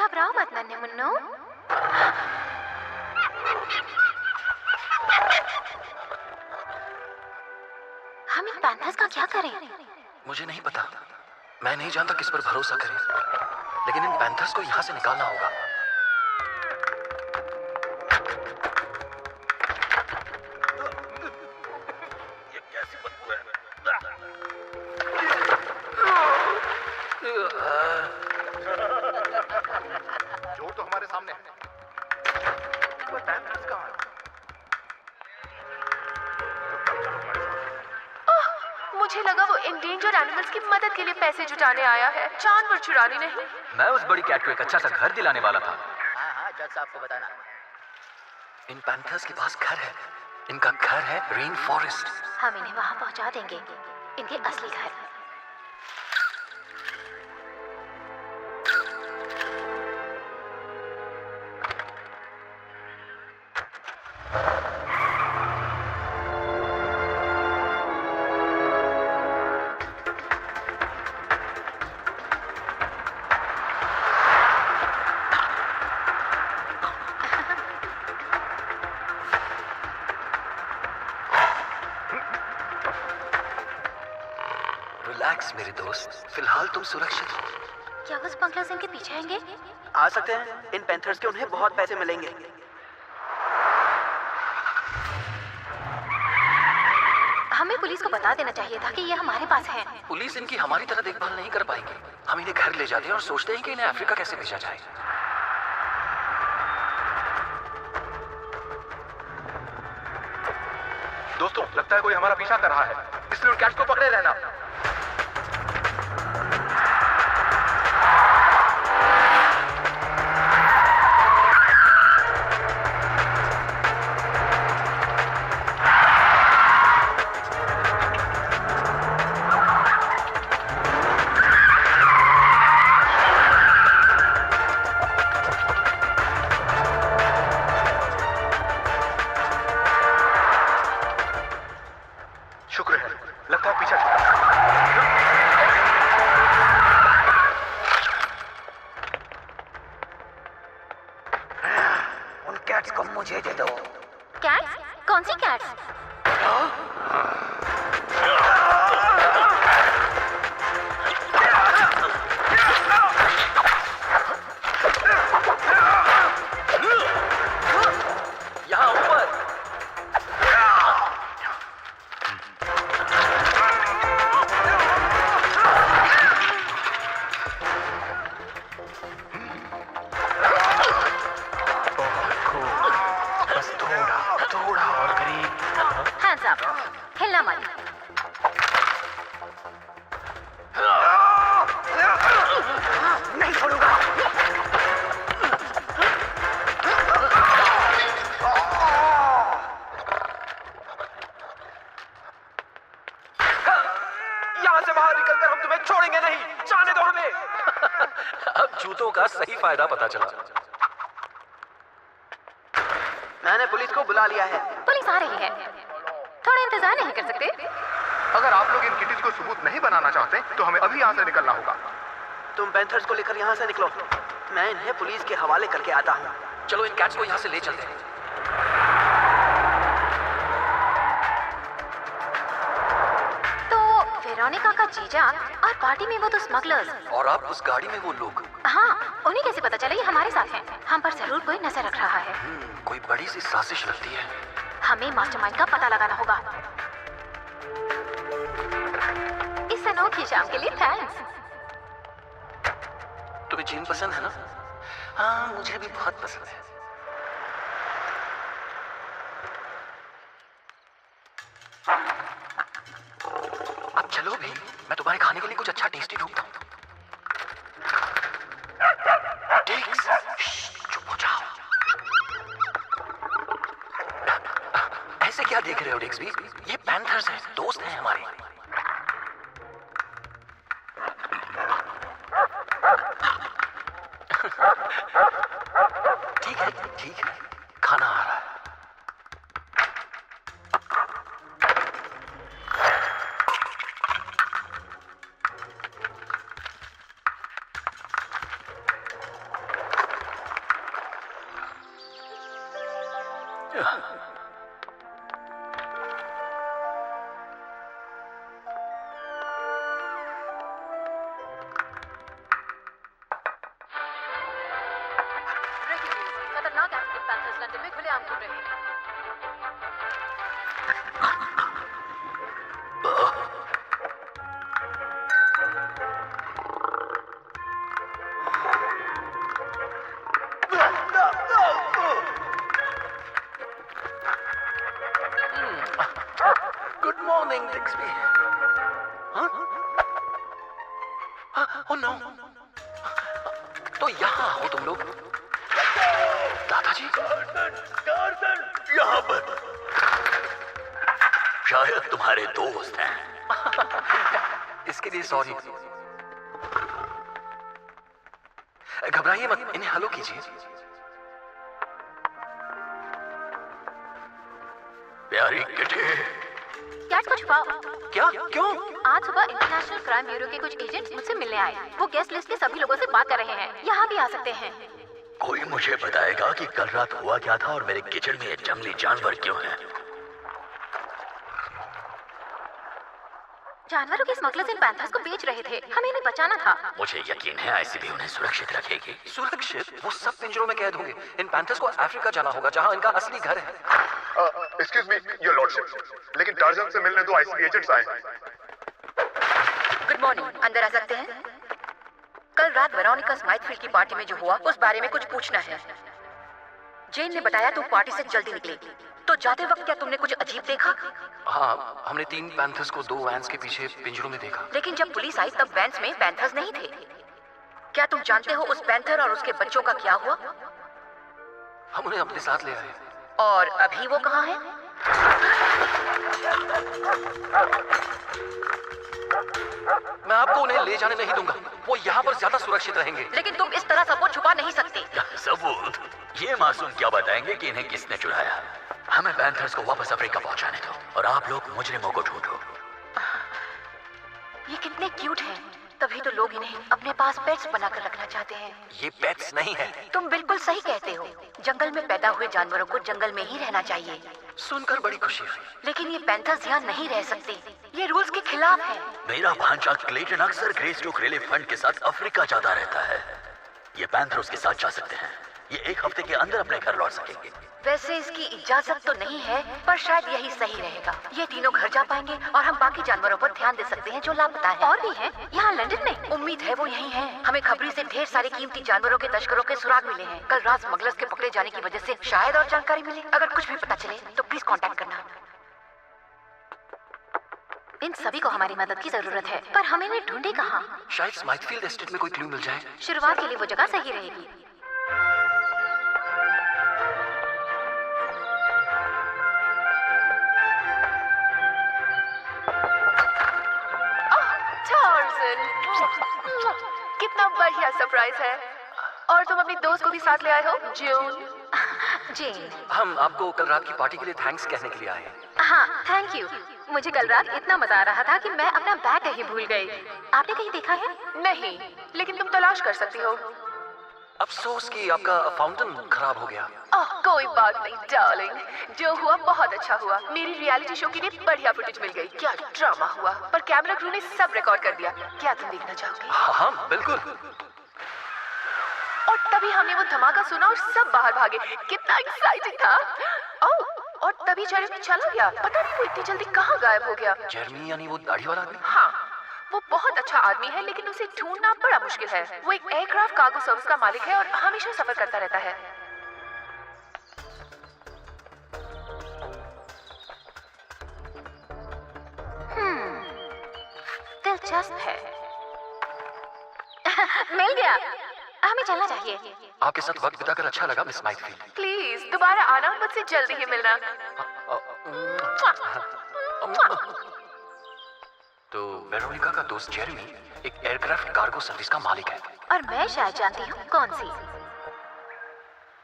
घबराओ मत नन्हे मुन्नो। हम इन पैंथर्स का क्या करें? मुझे नहीं पता, मैं नहीं जानता किस पर भरोसा करें, लेकिन इन पैंथर्स को यहाँ से निकालना होगा। ये कैसी बदबू है? चोर तो हमारे सामने है। वो पैंथर्स कहाँ हैं? मुझे लगा वो इंडेंजर्ड एनिमल्स की मदद के लिए पैसे जुटाने आया है, जानवर चुराने नहीं। मैं उस बड़ी कैट को एक अच्छा सा घर दिलाने वाला था। हाँ जज साहब को बताना। इन पैंथर्स के पास घर है, इनका घर है रेन फॉरेस्ट। हम इन्हें वहां पहुंचा देंगे, इनके असली घर। रिलैक्स मेरे दोस्त, फिलहाल तुम सुरक्षित हो। क्या वो स्मगलर्स इनके पीछे आएंगे? आ सकते हैं, इन पैंथर्स के उन्हें बहुत पैसे मिलेंगे। हमें पुलिस को बता देना चाहिए था कि ये हमारे पास है। पुलिस इनकी हमारी तरह देखभाल नहीं कर पाएंगे। हम इन्हें घर ले जाते हैं और सोचते हैं कि इन्हें अफ्रीका कैसे भेजा जाए। दोस्तों, लगता है कोई हमारा पीछा कर रहा है, इसलिए उन कैट्स को पकड़े रहना। शुक्र है, लगता है पीछा छूटा। उन कैट्स को मुझे दे दो। कैट्स? कौन सी कैट्स? यहाँ ऊपर। बस थोड़ा और करीब। हैंड्स अप, हिलना मत। नहीं छोड़ूंगा। यहाँ से बाहर निकलकर हम तुम्हें छोड़ेंगे नहीं, जाने दो हमें। अब जूतों का सही फायदा पता चला। मैंने पुलिस को बुला लिया है। पुलिस आ रही है, थोड़ा इंतजार नहीं कर सकते? अगर आप लोग इन किटीज को सबूत नहीं बनाना चाहते, तो हमें अभी यहाँ से निकलना होगा। तुम पैंथर्स को लेकर यहाँ से निकलो, मैं इन्हें पुलिस के हवाले करके आता हूँ। चलो इन कैट्स को यहाँ से ले चलते हैं। तो वेरोनिका का जीजा और पार्टी में वो तो स्मगलर्स। और आप उस गाड़ी में वो लोग। हाँ, उन्हें कैसे पता चला ये हमारे साथ हैं? हम पर जरूर कोई नजर रख रहा है। कोई बड़ी सी साजिश लगती है। हमें मास्टरमाइंड का पता लगाना होगा। इस अनोखी शाम के लिए थैंक्स। तुम्हें जिन पसंद है ना? हाँ, मुझे भी बहुत पसंद है। अब चलो भी, मैं तुम्हारे खाने के लिए कुछ अच्छा टेस्टी ढूंढता हूँ। टिक्स, चुप हो जाओ। ऐसे क्या देख रहे हो डिक्सबी? ये पैंथर्स हैं, दोस्त हैं हमारे। ठीक है, खाना आ रहा है। खतरनाक अफ्रीकन पैंथर्स लंदन में खुलेआम घूम रहे हैं। Good morning Dixby. हाँ? ओह नो, तो यहाँ हो तुम लोग। दादाजी यहाँ पर शायद तुम्हारे दोस्त हैं। इसके लिए सॉरी। घबराइए मत, इन्हें हेलो कीजिए। प्यारी किटी। कैट कुछ हुआ? क्या? क्यों? आज सुबह इंटरनेशनल क्राइम ब्यूरो के कुछ एजेंट्स मुझसे मिलने आए। वो गेस्ट लिस्ट के सभी लोगों से बात कर रहे हैं। यहाँ भी आ सकते हैं। कोई मुझे बताएगा कि कल रात हुआ क्या था और मेरे किचन में ये जंगली जानवर क्यों हैं? जानवरों के स्मगलर्स इन पैंथर्स को बेच रहे थे। हमें इन्हें बचाना था। मुझे यकीन है आईसीबी उन्हें सुरक्षित रखेगी। सुरक्षित? वो सब पिंजरों में कैद होंगे। इन पैंथर्स को अफ्रीका जाना होगा, जहाँ इनका असली घर है। एक्सक्यूज मी योर लॉर्डशिप, लेकिन टार्जन से मिलने दो आईसीबी एजेंट्स आए हैं। गुड मॉर्निंग, अंदर आ सकते हैं? कल रात वेरोनिका स्माइथफील्ड की पार्टी में जो हुआ उस बारे में कुछ पूछना है। जेन ने बताया तुम पार्टी से जल्दी निकले, तो जाते वक्त क्या तुमने कुछ अजीब देखा? हाँ, हमने 3 पैंथर्स को 2 वैन्स के पीछे पिंजरों में देखा। लेकिन जब पुलिस आई तब वैन्स में पैंथर्स नहीं थे। क्या तुम जानते हो उस पैंथर और उसके बच्चों का क्या हुआ? हम उन्हें अपने साथ ले आए। और अभी वो कहाँ है? मैं आपको उन्हें ले जाने नहीं दूंगा। वो यहाँ पर ज्यादा सुरक्षित रहेंगे। लेकिन तुम इस तरह सबूत छुपा नहीं सकते। सबूत? ये मासूम क्या बताएंगे कि इन्हें किसने चुराया? हमें पैंथर्स को वापस अफ्रीका पहुंचाने दो और आप लोग मुजरिमों को ढूंढो। ये कितने क्यूट हैं। तभी तो लोग इन्हें अपने पास पेट्स बनाकर रखना चाहते हैं। ये पेट्स नहीं है। तुम बिल्कुल सही कहते हो। जंगल में पैदा हुए जानवरों को जंगल में ही रहना चाहिए। सुनकर बड़ी खुशी हुई। लेकिन ये पैंथर्स यहाँ नहीं रह सकते। ये रूल्स के खिलाफ है। मेरा भांजा क्लेटन अक्सर ग्रेस्टोक रिलीफ फंड के साथ अफ्रीका जाता रहता है। ये पैंथर उसके साथ जा सकते हैं। ये 1 हफ्ते के अंदर अपने घर लौट सकेंगे। वैसे इसकी इजाजत तो नहीं है, पर शायद यही सही रहेगा। ये तीनों घर जा पाएंगे और हम बाकी जानवरों पर ध्यान दे सकते हैं जो लापता है। और भी हैं यहाँ लंदन में। उम्मीद है वो यही हैं। हमें खबरी से ढेर सारे कीमती जानवरों के तस्करों के सुराग मिले हैं। कल रात स्मगलर्स के पकड़े जाने की वजह से शायद और जानकारी मिले। अगर कुछ भी पता चले तो प्लीज कांटेक्ट करना। इन सभी को हमारी मदद की जरूरत है, पर हम इन्हें ढूंढे कहाँ? शायद स्माइथफील्ड एस्टेट में कोई क्लू मिल जाए। शुरुआत के लिए वो जगह सही रहेगी। कितना बढ़िया सरप्राइज है। और तुम अपनी दोस्त को भी साथ ले आए हो, जून। जेन, हम आपको कल रात की पार्टी के लिए थैंक्स कहने के लिए आए हैं। हाँ थैंक यू। मुझे कल रात इतना मजा आ रहा था कि मैं अपना बैग कहीं भूल गई। आपने कहीं देखा है? नहीं, लेकिन तुम तलाश कर सकती हो। अफसोस कि आपका फाउंटेन खराब हो गया। कोई बात नहीं डार्लिंग, जो हुआ बहुत अच्छा हुआ। मेरी रियलिटी शो के लिए बढ़िया फुटेज मिल गई। क्या ड्रामा हुआ, पर कैमरा क्रू ने सब रिकॉर्ड कर दिया। क्या तुम देखना चाहोगे? हाँ बिल्कुल। और तभी हमने वो धमाका सुना और सब बाहर भागे। कितना एक्साइटिंग था। ओह, और तभी जेरेमी चला गया। पता नहीं वो इतनी जल्दी कहाँ गायब हो गया। जेरेमी यानी वो दाढ़ी वाला आदमी? हाँ, वो बहुत अच्छा आदमी है, लेकिन उसे ढूंढना बड़ा मुश्किल है। वो एक एयरक्राफ्ट कार्गो सर्विस का मालिक है और हमेशा सफर करता रहता है। दिलचस्प है। मिल गया। हमें चलना चाहिए। आपके साथ वक्त बिताकर अच्छा लगा मिस स्माइथफील्ड। प्लीज दोबारा आना, मुझसे जल्दी ही मिलना। तो वेरोनिका का दोस्त जेरेमी एक एयरक्राफ्ट कार्गो सर्विस का मालिक है। और मैं शायद जानती हूँ कौन सी।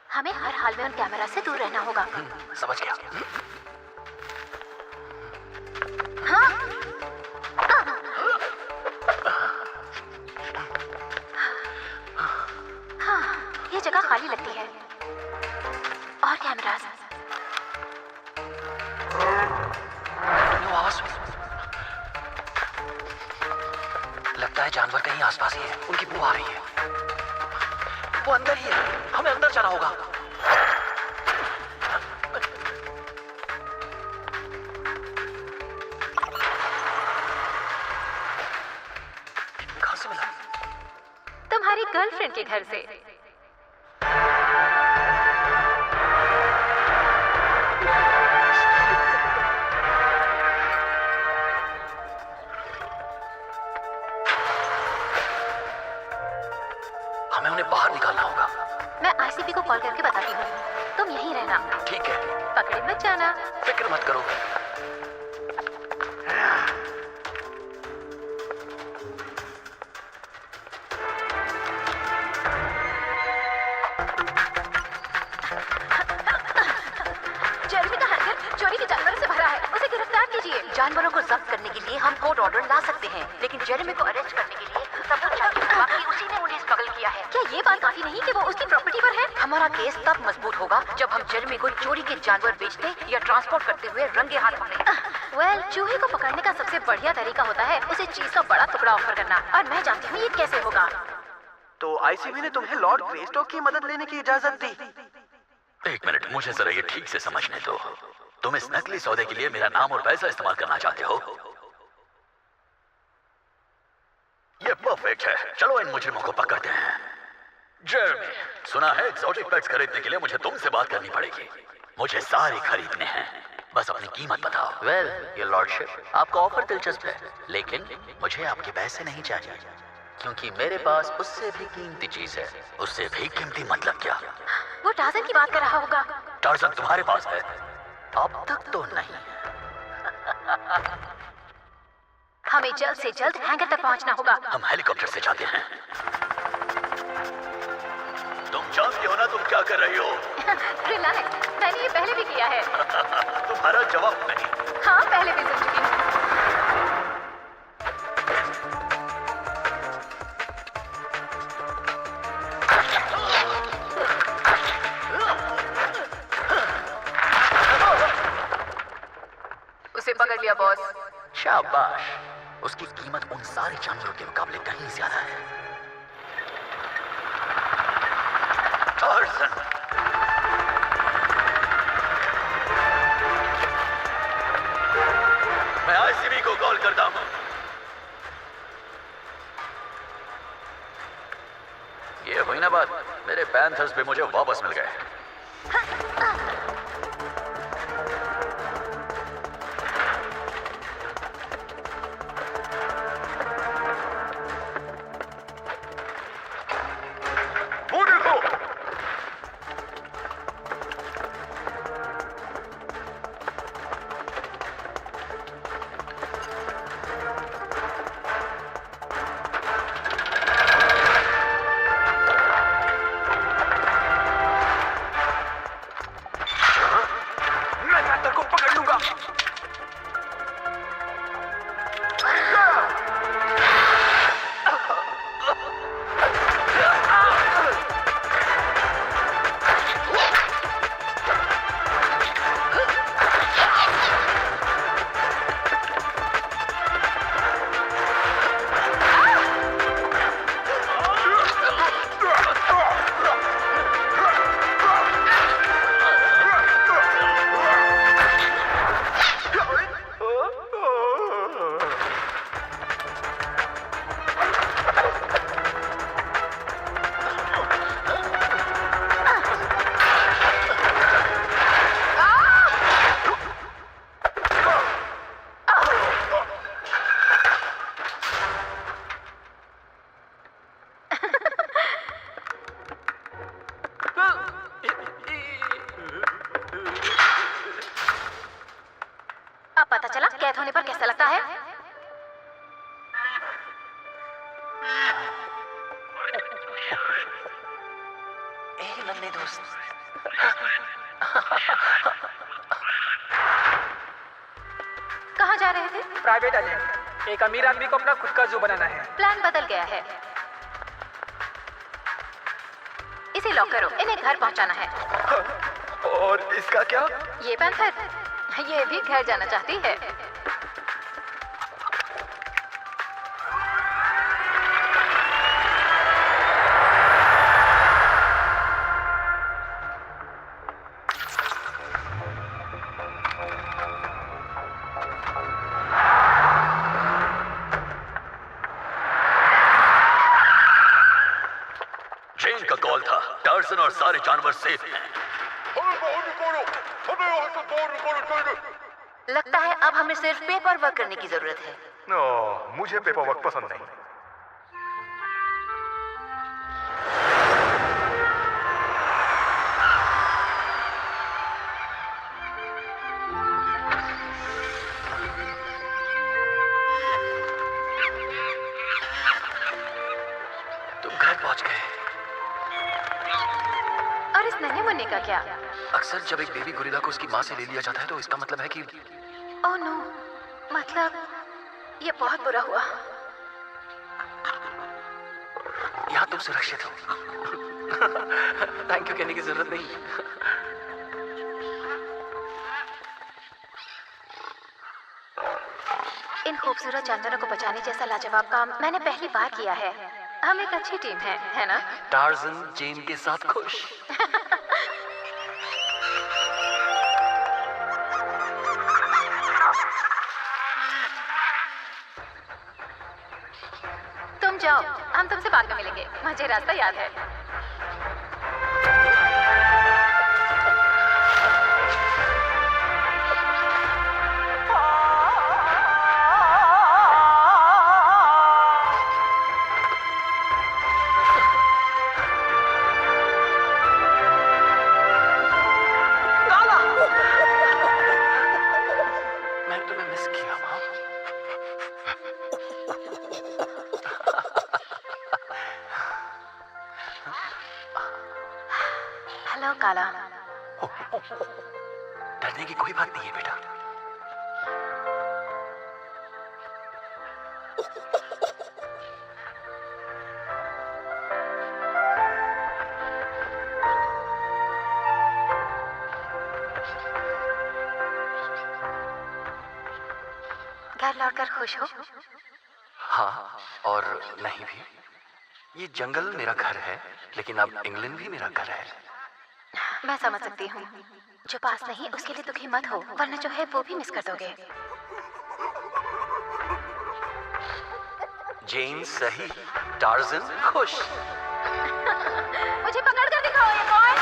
हमें हर हाल में उन कैमरा से दूर रहना होगा। समझ गया। हाँ? हाँ, ये जगह खाली लगती है। और कैमरास। जानवर कहीं आसपास ही है। उनकी बू आ रही है। वो अंदर ही है। हमें अंदर जाना होगा। कहां से मिला? तुम्हारी गर्लफ्रेंड के घर से। हमें उन्हें बाहर निकालना होगा। मैं आईसीपी को कॉल करके बताती हूँ। तुम यहीं रहना। ठीक है। पकड़े मत जाना। फिक्र मत करो। जेरेमी का हैंगर चोरी के जानवरों से भरा है। उसे गिरफ्तार कीजिए। जानवरों को जब्त करने के लिए हम कोर्ट ऑर्डर ला सकते हैं, लेकिन जेरेमी को अरेस्ट करने के लिए सबूत चाहिए कि उसी ने उन्हें स्मगल किया है। क्या ये बात काफी नहीं कि वो उसकी प्रॉपर्टी पर है? हमारा केस तब मजबूत होगा जब हम जेरेमी को चोरी के जानवर बेचते या ट्रांसपोर्ट करते हुए रंगे हाथ पकड़े। वेल, चूहे को पकड़ने का सबसे बढ़िया तरीका होता है उसे चीज का बड़ा टुकड़ा ऑफर करना, और मैं जानती हूँ ये कैसे होगा। तो आईसीबी ने तुम्हें लॉर्ड ग्रेस्टॉक की मदद लेने की इजाजत दी। एक मिनट, मुझे जरा ये ठीक से समझने दो। तुम इस नकली सौदे के लिए मेरा नाम और पैसा इस्तेमाल करना चाहते हो? ये परफेक्ट है। चलो इन मुजरिमों को पकड़ते हैं। जेरेमी, सुना है एक्सोटिक पेट्स खरीदने के लिए मुझे तुमसे बात करनी पड़ेगी। मुझे सारे खरीदने हैं, बस अपनी कीमत बताओ। वेल, योर लॉर्डशिप, आपका ऑफर दिलचस्प है, लेकिन मुझे आपके पैसे नहीं चाहिए, क्योंकि मेरे पास उससे भी कीमती चीज है। उससे भी कीमती मतलब क्या? वो टार्जन की बात कर रहा होगा। टार्जन तुम्हारे पास है? अब तक तो नहीं। हमें जल्द से जल्द हैंगर तक पहुंचना होगा। हम हेलीकॉप्टर से जाते हैं। तुम जानती हो ना तुम क्या कर रही हो? रिलैक्स, मैंने ये पहले भी किया है। तुम्हारा जवाब नहीं। हाँ, पहले भी सुन चुकी हूँ। उसे पकड़ लिया बॉस। शाबाश। उसकी कीमत उन सारे जानवरों के मुकाबले कहीं ज्यादा है। टार्ज़न। मैं आईसीबी को कॉल करता हूं। ये हुई ना बात, मेरे पैंथर्स भी मुझे वापस मिल गए। कैद होने पर कैसा लगता है? नन्हे दोस्त, कहाँ जा रहे थे? प्राइवेट एजेंट, एक अमीर आदमी को अपना खुद का जू बनाना है। प्लान बदल गया है। इसे लॉक करो, इन्हें घर पहुंचाना है। और इसका क्या? ये पैंथर, ये भी घर जाना चाहती है। जेन का कॉल था। टार्जन और सारे जानवर सेफ हैं। लगता है अब हमें सिर्फ पेपर वर्क करने की जरूरत है। मुझे पेपर वर्क पसंद नहीं। तुम घर पहुंच गए। और इस नन्हे मुन्ने का क्या? अक्सर जब एक बेबी गोरिल्ला को उसकी माँ से ले लिया जाता है तो इसका मतलब है कि ओह नो, मतलब ये बहुत बुरा हुआ। यहाँ तुम सुरक्षित हो। थैंक यू कहने की जरूरत नहीं। इन खूबसूरत जानवरों को बचाने जैसा लाजवाब काम मैंने पहली बार किया है। हम एक अच्छी टीम है ना? टार्जन जेन के साथ खुश। तुम जाओ, हम तुमसे बाद में मिलेंगे। मुझे रास्ता याद है। मैंने तुम्हें मिस किया माँ। हेलो काला। डरने की कोई बात नहीं है बेटा। घर लौटकर खुश हो? हाँ और नहीं भी। ये जंगल मेरा घर है, लेकिन अब इंग्लैंड भी मेरा घर है। मैं समझ सकती हूँ। जो पास नहीं उसके लिए दुखी मत हो, वरना जो है वो भी मिस कर दोगे। जेन सही, टार्जन खुश। मुझे पकड़ कर दिखाओ ये कौन?